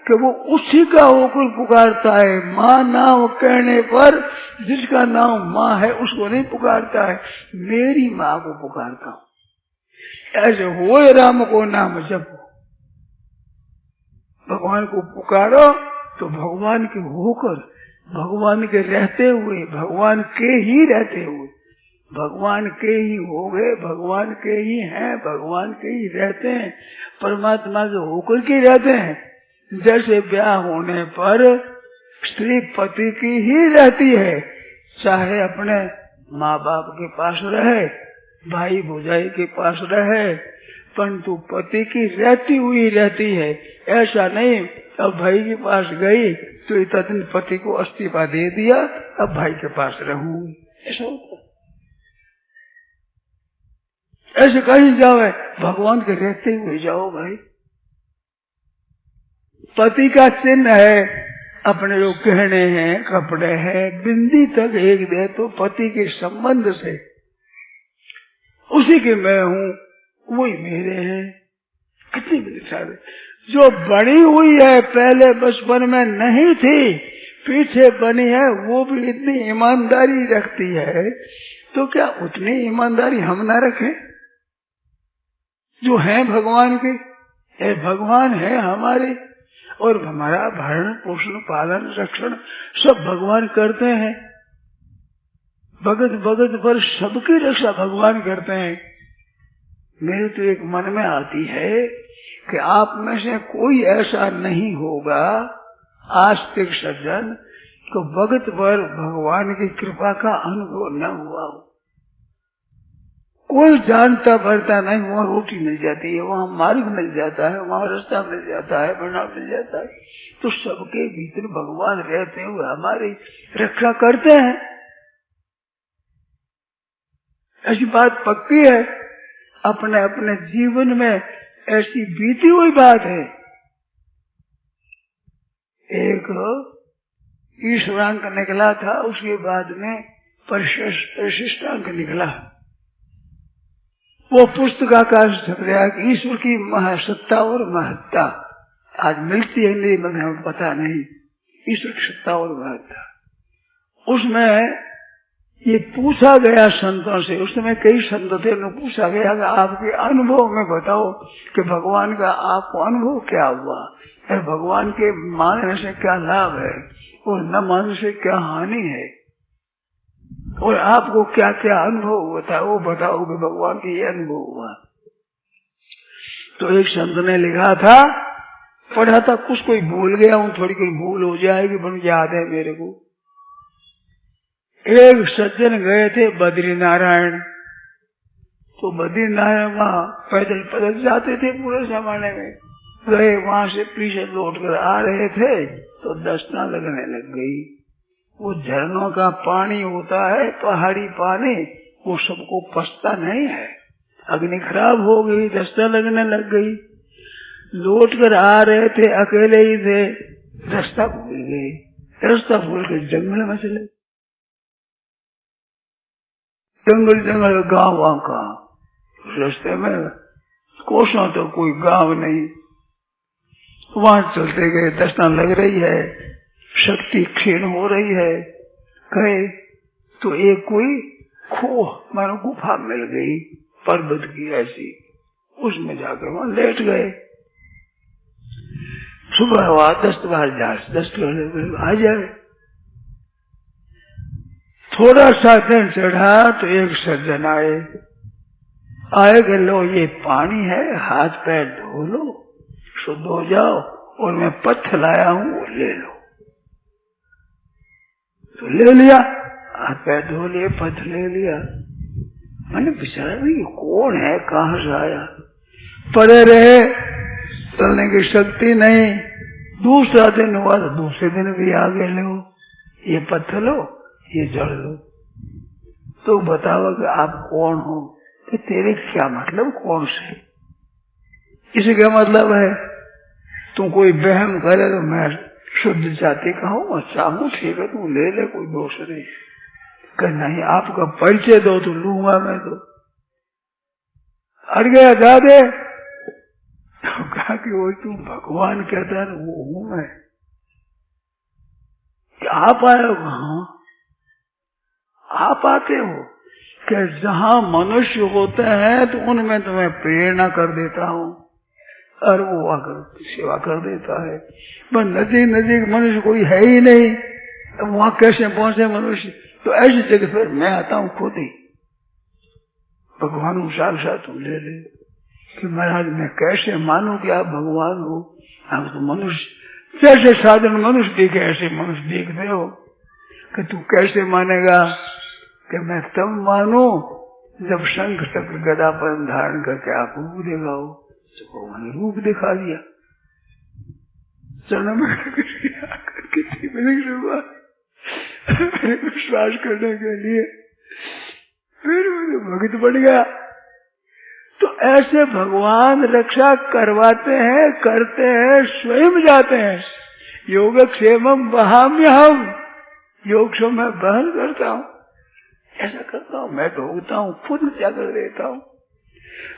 कि वो उसी का होकर पुकारता है। माँ नाम कहने पर जिसका नाम माँ है उसको नहीं पुकारता है, मेरी माँ को पुकारता हूँ। ऐसे हो राम को नाम जपो, भगवान को पुकारो तो भगवान के होकर, भगवान के रहते हुए, भगवान के ही रहते हुए, भगवान के ही हो गए, भगवान के ही हैं, भगवान के ही रहते हैं, परमात्मा के होकर के रहते हैं। जैसे ब्याह होने पर स्त्री पति की ही रहती है, चाहे अपने माँ बाप के पास रहे, भाई भौजाई के पास रहे, परंतु पति की रहती हुई रहती है। ऐसा नहीं अब भाई के पास गई तो इतना दिन पति को इस्तीफा दे दिया, अब भाई के पास रहूंगी, ऐसा होता। ऐसे कहीं जाओ, भगवान के रहते हुए जाओ भाई। पति का चिन्ह है, अपने जो गहने हैं, कपड़े हैं, बिंदी तक एक दे तो पति के संबंध से, उसी के मैं हूँ, वही मेरे हैं। कितनी बड़ी सारे जो बनी हुई है पहले बचपन में नहीं थी, पीछे बनी है, वो भी इतनी ईमानदारी रखती है, तो क्या उतनी ईमानदारी हम ना रखें जो है भगवान के? भगवान है हमारे, और हमारा भरण पोषण पालन रक्षण सब भगवान करते हैं। भगत भगत पर सबकी रक्षा भगवान करते हैं। मेरे तो एक मन में आती है कि आप में से कोई ऐसा नहीं होगा आस्तिक सज्जन तो भगत पर भगवान की कृपा का अनुभव न हुआ हो। कोई जानता भरता नहीं, वहाँ रोटी मिल जाती है, वहाँ मार्ग मिल जाता है, वहाँ रास्ता मिल जाता है, बना मिल जाता है, तो सबके भीतर भगवान रहते हुए हमारी रक्षा करते हैं। ऐसी बात पक्की है, अपने अपने जीवन में ऐसी बीती हुई बात है। एक ईश्वरांक निकला था, उसके बाद में परिशिष्टांक निकला। वो पुस्तकाकार छप गया कि ईश्वर की महासत्ता और महत्ता आज मिलती है नहीं, हमें पता नहीं। ईश्वर की सत्ता और महत्ता, उसमें ये पूछा गया संतों से, उस समय कई संत थे, उन्हें पूछा गया कि आपके अनुभव में बताओ कि भगवान का आपको अनुभव क्या हुआ है, भगवान के मानने से क्या लाभ है और न मानने से क्या हानि है, और आपको क्या क्या अनुभव होता है वो बताओ कि भगवान के ये अनुभव हुआ। तो एक संत ने लिखा था, पढ़ा था, कुछ कोई भूल गया हूँ, थोड़ी कोई भूल हो जाएगी, पर याद है मेरे को। एक सज्जन गए थे बद्री नारायण, तो बद्री नारायण वहां पैदल पैदल जाते थे पूरे जमाने में, गए वहां से पीछे लौट कर आ रहे थे तो दस्ता लगने लग गई। वो झरनों का पानी होता है, पहाड़ी पानी, वो सबको पचता नहीं है, अग्नि खराब हो गई, दस्ता लगने लग गई। लौट कर आ रहे थे, अकेले ही थे, रास्ता भूल गए, रास्ता भूल के जंगल में चले, जंगल जंगल गांव वहां का, रास्ते में कोसों तो कोई गांव नहीं, वहां चलते गए, दस्ता लग रही है, शक्ति क्षीण हो रही है, गए तो एक कोई खोह मानो गुफा मिल गई पर्वत की ऐसी, उसमें जाकर वहां लेट गए। सुबह हुआ 10 बार 10 आ जाए, थोड़ा सा दिन चढ़ा तो एक सज्जन आए कि लो ये पानी है, हाथ पैर धो लो, शुद्ध हो जाओ, और मैं पत्थर लाया हूं वो ले लो। तो ले लिया, हाथ पैर धो लिए, पत्थर ले लिया। मैंने बेचारा ये कौन है, कहां से आया, पड़े रहे, चलने की शक्ति नहीं। दूसरा दिन हुआ तो दूसरे दिन भी आगे लो, ये पत्थर लो, ये जड़ लो। तो बताओ कि आप कौन हो, कि तेरे क्या मतलब कौन से, इसी का मतलब है तू कोई वहम करे तो मैं शुद्ध जाति का हूँ, अच्छा हूँ, ठीक है तू ले ले, कोई दोष नहीं। कह नहीं, आपका परिचय दो तो लूंगा मैं, तो अड़ गया दादे। तो कहा कि वो तू भगवान कहता है, वो हूं मैं। क्या आप आए हो? हाँ आप आते हो कि जहां मनुष्य होते हैं तो उनमें तुम्हें प्रेरणा कर देता हूँ, और वो आकर सेवा कर देता है। पर नजीक नजीक मनुष्य कोई है ही नहीं, वहां कैसे पहुंचे मनुष्य? तो ऐसी जगह फिर मैं आता हूँ खुद ही, भगवान साक्षात तुम ले ले कि महाराज मैं कैसे मानूं कि आप भगवान हो? आप तो मनुष्य, जैसे साधारण मनुष्य दिखे ऐसे मनुष्य देखते हो, कि तू कैसे मानेगा? कि मैं तब मानू जब शंख चक्र गदा पर धारण करके आप रूप दिखाओ। तो भगवान ने रूप दिखा दिया, चरण में विश्वास करने के लिए, फिर मुझे भक्त बन गया। तो ऐसे भगवान रक्षा करवाते हैं, करते हैं, स्वयं जाते हैं। योगक्षेमम वहाम्यहम्, योग से मैं बहन करता हूँ, ऐसा करता हूँ, मैं ढोगता हूँ, खुद क्या कर देता हूँ।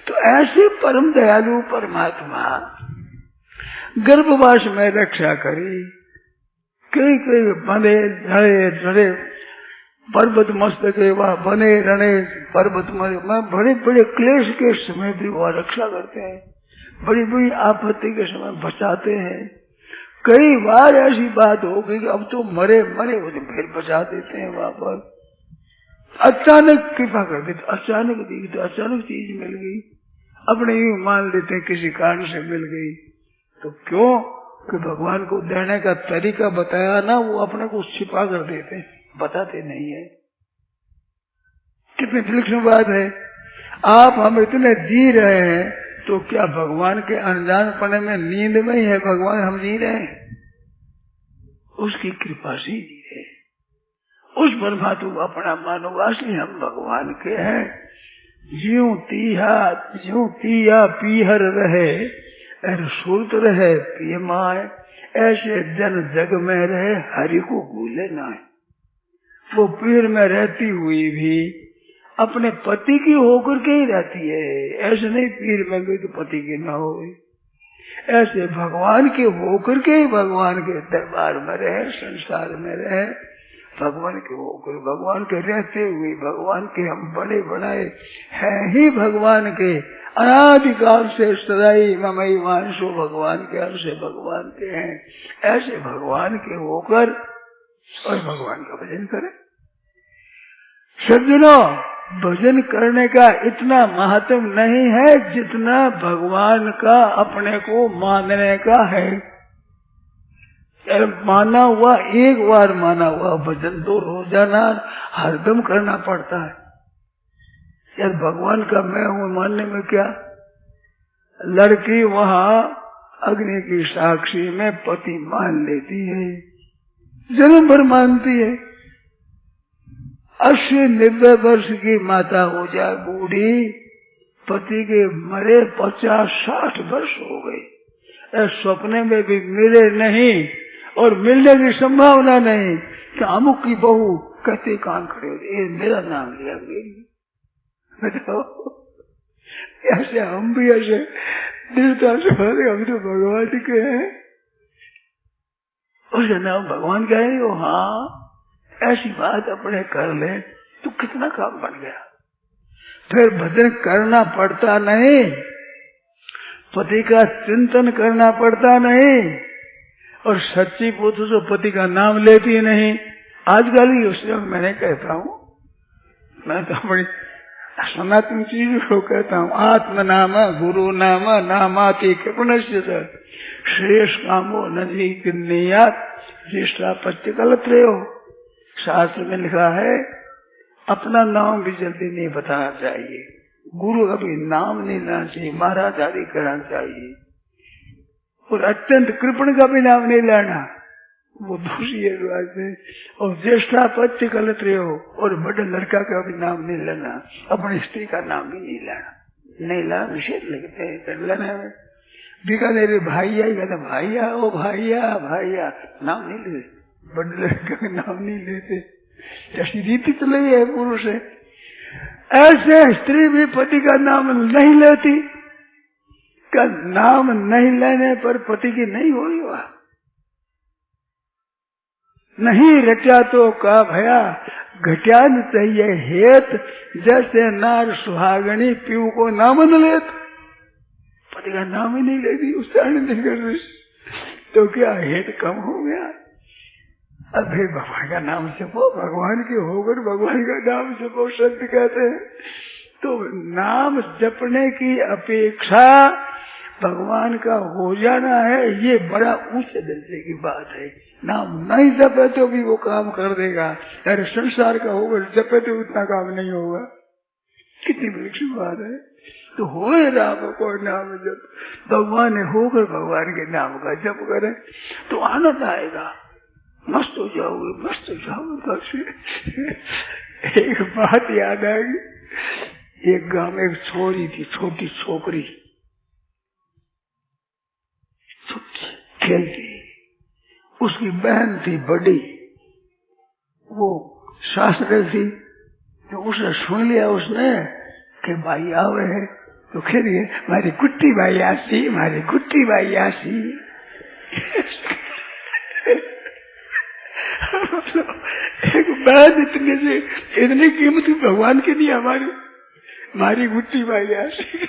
तो ऐसे परम दयालु परमात्मा गर्भवास में रक्षा करी, कई कई बने झड़े झड़े पर्वत मस्तक वह बने रणे पर्वत में बड़े बड़े क्लेश के समय भी वह रक्षा करते हैं, बड़ी बड़ी आपत्ति के समय बचाते हैं। कई बार ऐसी बात हो गई कि अब तो मरे मरे हो, फिर बचा देते हैं वहां पर। अचानक कृपा कर देते, अचानक दिखते, अचानक चीज मिल गई, अपने ही मान लेते हैं किसी कारण से मिल गई। तो क्यों कि भगवान को देने का तरीका बताया ना, वो अपने को छिपा कर देते हैं, बताते नहीं है। कितनी विलक्षण बात है। आप हम इतने जी रहे हैं तो क्या भगवान के अनजान पने में नींद में ही है भगवान हम जी रहे हैं? उसकी कृपा से जी रहे हैं। उस परमात्मा अपना मानो असली हम भगवान के हैं। ज्यों तिया पीहर रहे और सुरत रहे पियमाए, ऐसे जन जग में रहे हरि को भूले ना। वो पीर में रहती हुई भी अपने पति की होकर के ही रहती है, ऐसे नहीं पीर में गई तो पति की ना हो। ऐसे भगवान के होकर के ही भगवान के दरबार में रहे, संसार में रहे, भगवान के होकर, भगवान के रहते हुए, भगवान के हम बड़े बनाए हैं ही भगवान के, अनादिकाल से सदाई ममई वांशो, भगवान के अंश भगवान के हैं। ऐसे भगवान के होकर और भगवान का भजन करें। सज्जनों, भजन करने का इतना महत्व नहीं है जितना भगवान का अपने को मानने का है। माना हुआ, एक बार माना हुआ भजन तो रोजाना हरदम करना पड़ता है। यार भगवान का मैं हूँ मानने में क्या? लड़की वहाँ अग्नि की साक्षी में पति मान लेती है, जन्म भर मानती है। 80-90 वर्ष की माता हो जाए बूढ़ी, पति के मरे 50-60 वर्ष हो गए, सपने में भी मिले नहीं और मिलने की संभावना नहीं कि अमुक की बहू कहते कान खड़े होते, ये मेरा नाम लिया मेरी। ऐसे हम भी ऐसे देवता से भरे, हम तो भगवान के हैं, उसका नाम भगवान का है। हाँ, ऐसी बात अपने कर ले तो कितना काम बन गया। फिर भजन करना पड़ता नहीं, पति का चिंतन करना पड़ता नहीं, और सच्ची पुत्र जो पति का नाम लेती नहीं। आजकल ही उससे मैंने कहता हूँ, मैं तो अपनी सनातन चीज को कहता हूँ, आत्म नाम गुरु नाम नामाति कृपणस्य श्रेष्ठ कामो नदी किन्नीयात ज्येष्ठा पत्य कलत्रे हो। शास्त्र में लिखा है अपना नाम भी जल्दी नहीं बताना चाहिए, गुरु का भी नाम नहीं लेना चाहिए, महाराज आदि करना चाहिए, और अत्यंत कृपण का भी नाम नहीं लेना, वो दूसरी बात है। और ज्येष्ठा पत्य कलत्रे हो, और बड़े लड़का का भी नाम नहीं लेना, अपनी स्त्री का नाम भी नहीं लेना, नहीं ला निषेध लगते हैं लेना में। बीकानेर भाइया ही कहते भाइया, ओ भाइया भाइया, नाम नहीं लेते, बड़े लड़के का नाम नहीं लेते, ऐसी रीति चल रही है पुरुष है। ऐसे स्त्री भी पति का नाम नहीं लेती, का नाम नहीं लेने पर पति की नहीं होगी वह नहीं रचा तो का भया घट्यान चाहिए हेत, जैसे नार सुहागणी पीऊ को नाम न लेत, पति का नाम ही नहीं लेती, उच्चारण नहीं कर रही तो क्या हेत कम हो गया। अब फिर भगवान का नाम जपो, भगवान के होकर भगवान का नाम जपो शब्द कहते हैं। तो नाम जपने की अपेक्षा भगवान का हो जाना है, ये बड़ा ऊंचे दर्जे की बात है। नाम नहीं जपे तो भी वो काम कर देगा, अरे संसार का होगा जपे तो उतना काम नहीं होगा। कितनी बड़ी बात है। तो हो राम को नाम जप, भगवान होकर भगवान के नाम का जप करे तो आनंद आएगा, मस्त हो जाओगे, मस्त हो जाओगे। एक बात याद आएगी, एक गांव में एक छोरी थी, छोटी छोकरी खेलती, उसकी बहन थी बड़ी, वो शास्त्र थी, तो उसने सुन लिया उसने कि भाई आवे है, तो फिर ये मारी कुट्टी भाई आसी, मारी कुट्टी भाई आसी। एक बहन इतनी कीमत भगवान की नहीं हमारी, मारी गुट्टी भाई आसी।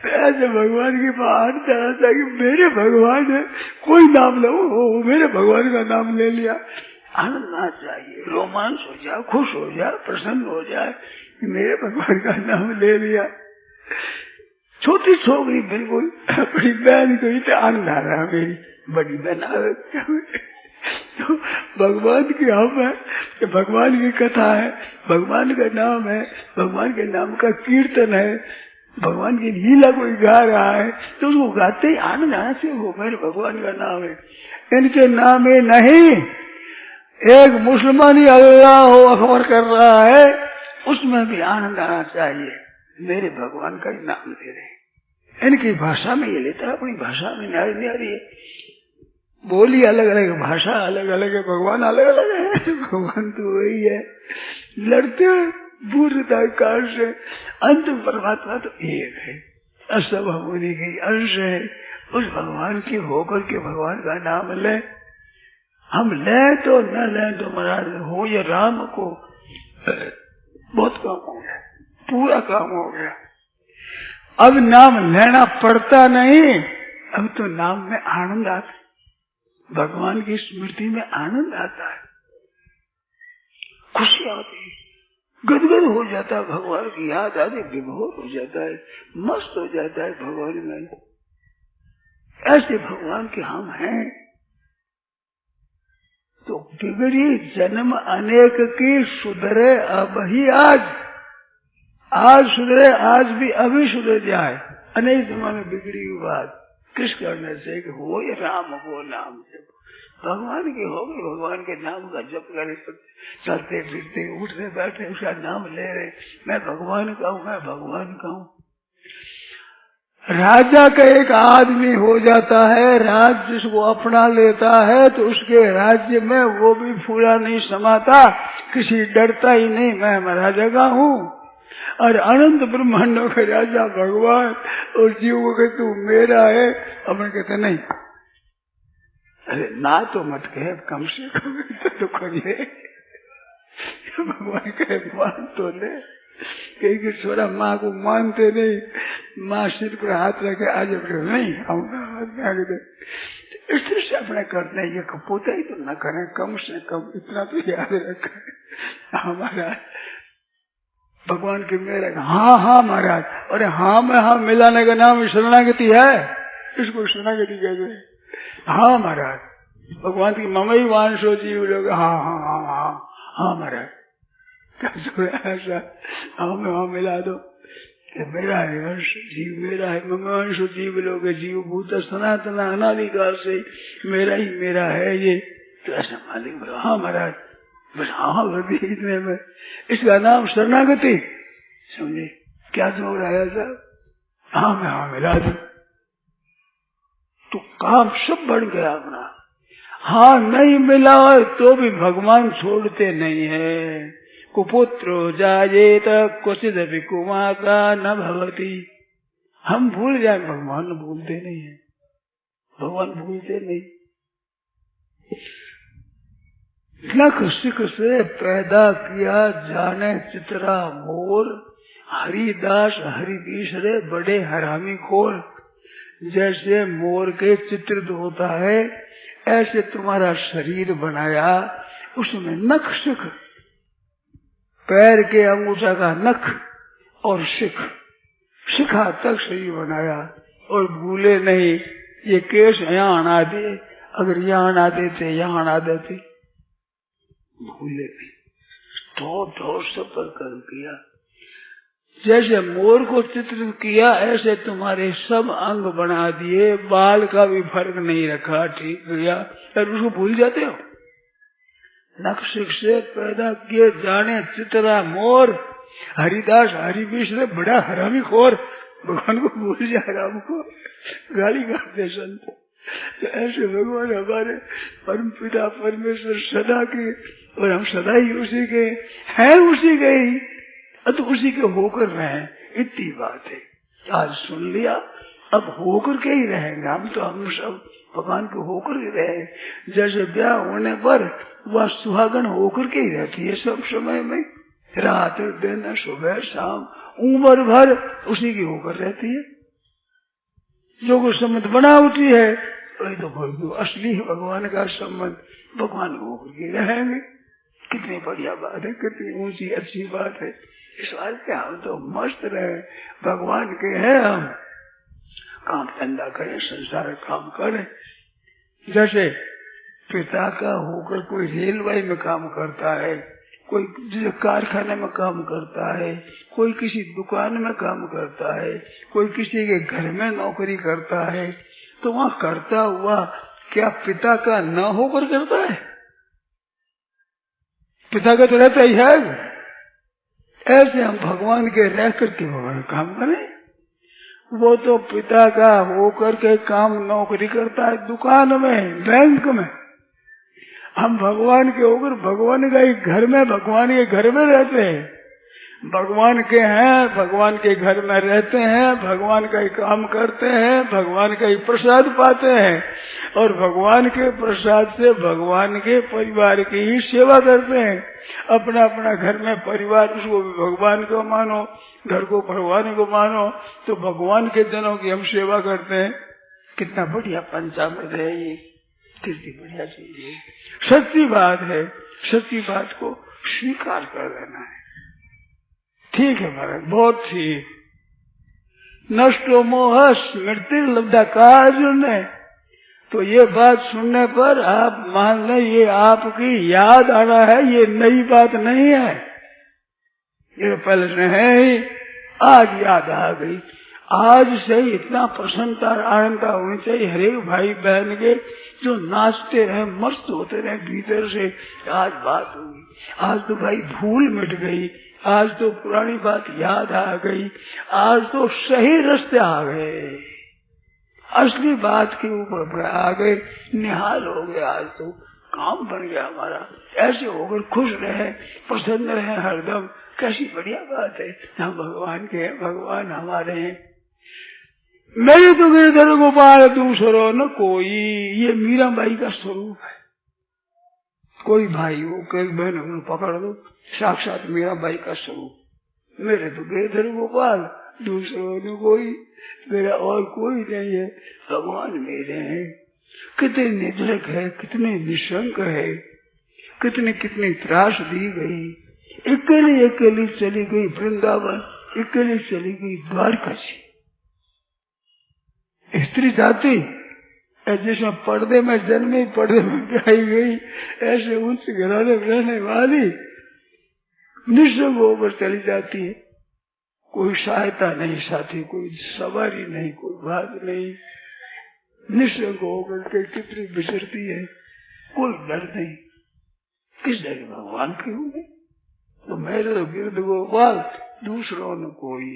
ऐसे भगवान की बात जाना था कि मेरे भगवान है, कोई नाम लो, मेरे भगवान का नाम ले लिया, आनंद आना चाहिए, रोमांस हो जाए, खुश हो जाए, प्रसन्न हो जाए, मेरे भगवान का नाम ले लिया। छोटी छोकरी बिल्कुल अपनी बहन को इतना आनंद आ रहा, मेरी बड़ी बहन आ, तो भगवान की हम है, तो भगवान की कथा है, भगवान का नाम है, भगवान के नाम का कीर्तन है, भगवान की लीला कोई गा रहा है तो उसको गाते ही आनंद आना से वो मेरे भगवान का नाम है। इनके नाम है नहीं, एक मुसलमान ही अल्लाह हो अकबर कर रहा है, उसमें भी आनंद आना चाहिए, मेरे भगवान का ही नाम ले रहे। इनकी भाषा में ये लेता है, अपनी भाषा में नहीं आ रही है, बोली अलग अलग, भाषा अलग अलग है, भगवान अलग अलग है। भगवान तो वही है, लड़ते हैं बूढ़ता काल से, अंत परमात्मा तो एक है, असब होने की अंश है। उस भगवान की होकर के भगवान का नाम ले, हम ले तो न ले तो महाराज हो ये राम को बहुत काम हो गया, पूरा काम हो गया। अब नाम लेना पड़ता नहीं, अब तो नाम में आनंद आता है, भगवान की स्मृति में आनंद आता है, खुशी आती है, गदगद हो जाता है, भगवान की याद आती, विभोर हो जाता है, मस्त हो जाता है भगवान में। ऐसे भगवान के हम हैं। तो बिगड़ी जन्म अनेक की सुधरे अब ही आज सुधरे, आज भी अभी सुधर जाए। अनेक जमाने बिगड़ी हुई बात किस करने से कि हो ये राम हो नाम जप, भगवान की हो गई, भगवान के नाम का जप करे, चलते फिरते उठते बैठे उसका नाम ले रहे, मैं भगवान का हूँ, मैं भगवान का हूँ। राजा का एक आदमी हो जाता है, राज्य जिसको अपना लेता है तो उसके राज्य में वो भी फूला नहीं समाता, किसी डरता ही नहीं, मैं महाराजा का हूँ। और अनंत ब्रह्मांडों के राजा भगवान और जीव के तू मेरा है, अपन कहते नहीं, अरे ना तो मत कहे, कम से कम तो करिए, भगवान कहे मान तो ले, कहीं छोरा माँ को मानते नहीं, माँ सिर पर हाथ रखे आज नहीं आऊंगा, इस तरह से अपने करते हैं। ये कपोता ही तो न करें, कम से कम इतना तो याद रखें हमारा भगवान की मेरे। हाँ हाँ महाराज, अरे हाँ में हाँ मिलाने का नाम शरणागति है, इसको शरणागति कहते हैं। हाँ महाराज, भगवान की ममई वांशो जीव लोग, हाँ हाँ हाँ हाँ हाँ महाराज, ऐसा हाँ में हाँ मिला दो, मेरा है अंश जीव, मेरा है ममवंशो जीव लोग, जीव भूत सनातन अनादिकाल से मेरा ही मेरा है ये, तो ऐसा मालिक बोला हाँ महाराज, बस हाँ वर्दी इतने में, इसका नाम शरणागति। समझे क्या जोर आया साहब, हाँ मैं हाँ मिला दू, तो काम सब बढ़ गया अपना। हाँ नहीं मिला तो भी भगवान छोड़ते नहीं है। कुपुत्रो जायेत क्वचिद कुमाता न भवती, हम भूल जाए, भगवान भूलते नहीं है, भगवान भूलते नहीं। नख सिख से पैदा किया जाने चित्रा मोर, हरिदास हरिदीश रे बड़े हरामी खोर। जैसे मोर के चित्रित होता है ऐसे तुम्हारा शरीर बनाया, उसमें नख सिख, पैर के अंगूठा का नख और शिखा तक शरीर बनाया, और भूले नहीं ये केश यहाँ आना दे, अगर यहाँ आना देते यहाँ आना देते, भूले नहीं, तो सफर कर किया। जैसे मोर को चित्रित किया ऐसे तुम्हारे सब अंग बना दिए, बाल का भी फर्क नहीं रखा, ठीक किया, और उसको भूल जाते हो। नक्शिक से पैदा किए जाने चित्रा मोर, हरिदास हरिविश ने बड़ा हरामी खोर, भगवान को भूल जाए, राम को गाली करते संत। तो ऐसे भगवान हमारे परम पिता परमेश्वर सदा के, और हम सदा ही उसी के हैं, उसी के ही, तो उसी के होकर रहे, इतनी बात है। आज सुन लिया, अब होकर के ही रहेंगे हम, तो हम सब भगवान के होकर ही रहे। जैसे ब्याह होने पर वह सुहागन होकर के ही रहती है सब समय में, रात दिन सुबह शाम उम्र भर उसी की होकर रहती है। जो कुछ संबंध बना होती है वही तो असली भगवान का संबंध, भगवान होकर के रहेंगे। कितनी बढ़िया बात है, कितनी ऊंची अच्छी बात है। इस बात पे हम तो मस्त रहे, भगवान के हैं हम, काम धंधा करें, संसार काम करें। जैसे पिता का होकर कोई रेलवे में काम करता है, कोई किसी कारखाने में काम करता है, कोई किसी दुकान में काम करता है, कोई किसी के घर में नौकरी करता है, तो वहाँ करता हुआ क्या पिता का न होकर करता है? पिता का तो रहता ही है। ऐसे हम भगवान के रह करके भगवान काम करें। वो तो पिता का होकर के काम नौकरी करता है दुकान में, बैंक में। हम भगवान के होकर भगवान का ही घर में, भगवान के घर में रहते हैं। भगवान के हैं, भगवान के घर में रहते हैं, भगवान का ही काम करते हैं, भगवान का ही प्रसाद पाते हैं और भगवान के प्रसाद से भगवान के परिवार की ही सेवा करते हैं। अपना अपना घर में परिवार, उसको भी भगवान को मानो, घर को भगवान को मानो, तो भगवान के जनों की हम सेवा करते हैं। कितना बढ़िया पंचामृत है ये, कितनी बढ़िया चीज है, सच्ची बात है। सच्ची बात को स्वीकार कर लेना है। ठीक है महाराज, बहुत ठीक। नष्टो मोह स्मृति लब्धा कहा अर्जुन ने, तो ये बात सुनने पर आप मान लें ये आपकी याद आना है, ये नई बात नहीं है, ये पहले से है ही, आज याद आ गई। आज से इतना प्रसन्नता आनंदता होनी चाहिए हरेक भाई बहन के, जो नाचते रहे मस्त होते रहे भीतर से। आज बात हुई, आज तो भाई भूल मिट गई, आज तो पुरानी बात याद आ गई, आज तो सही रास्ते आ गए, असली बात के ऊपर आ गए, निहाल हो गए। आज तो काम बन गया हमारा। ऐसे होकर खुश रहे, प्रसन्न रहे हरदम, कैसी बढ़िया बात है। हम भगवान के हैं, भगवान हमारे हैं। मेरे तो गिरधर गोपाल दूसरो न कोई, ये मीराबाई का स्वरूप है। कोई भाई हो, कोई बहन हो, पकड़ लो, साक्षात मीराबाई का स्वरूप। मेरे तो गिरधर गोपाल दूसरो न कोई, मेरा और कोई नहीं है, भगवान मेरे हैं। कितने निर्धक है, कितने निशंक है, कितने कितनी त्रास दी गई। अकेली अकेली चली गई वृंदावन, अकेली चली गई द्वारका जी। स्त्री जाति जैसे पर्दे में जन्मी पर्दे में ब्याही गई, ऐसे उच्च घराने में रहने वाली निश्चय होकर चली जाती है। कोई सहायता नहीं साथी, कोई सवारी नहीं, कोई भाग नहीं, निश्चय होकर के कितनी बिछड़ती है। कोई डर नहीं, किस डर भगवान की होगी। तो मेरे तो गिरधर गोपाल दूसरों ने कोई,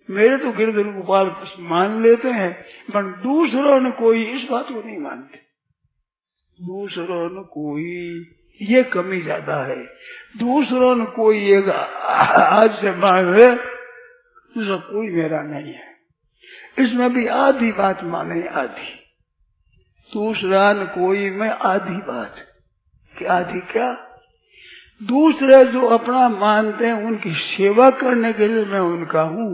मेरे तो गिरधर गोपाल मान लेते हैं, पर दूसरों ने कोई इस बात को नहीं मानते। दूसरों ने कोई, ये कमी ज्यादा है। दूसरों ने कोई एक आज से मान ले, दूसरा कोई मेरा नहीं है। इसमें भी आधी बात माने, आधी। दूसरा न कोई में आधी बात, क्या आधी क्या? दूसरे जो अपना मानते हैं उनकी सेवा करने के लिए मैं उनका हूँ,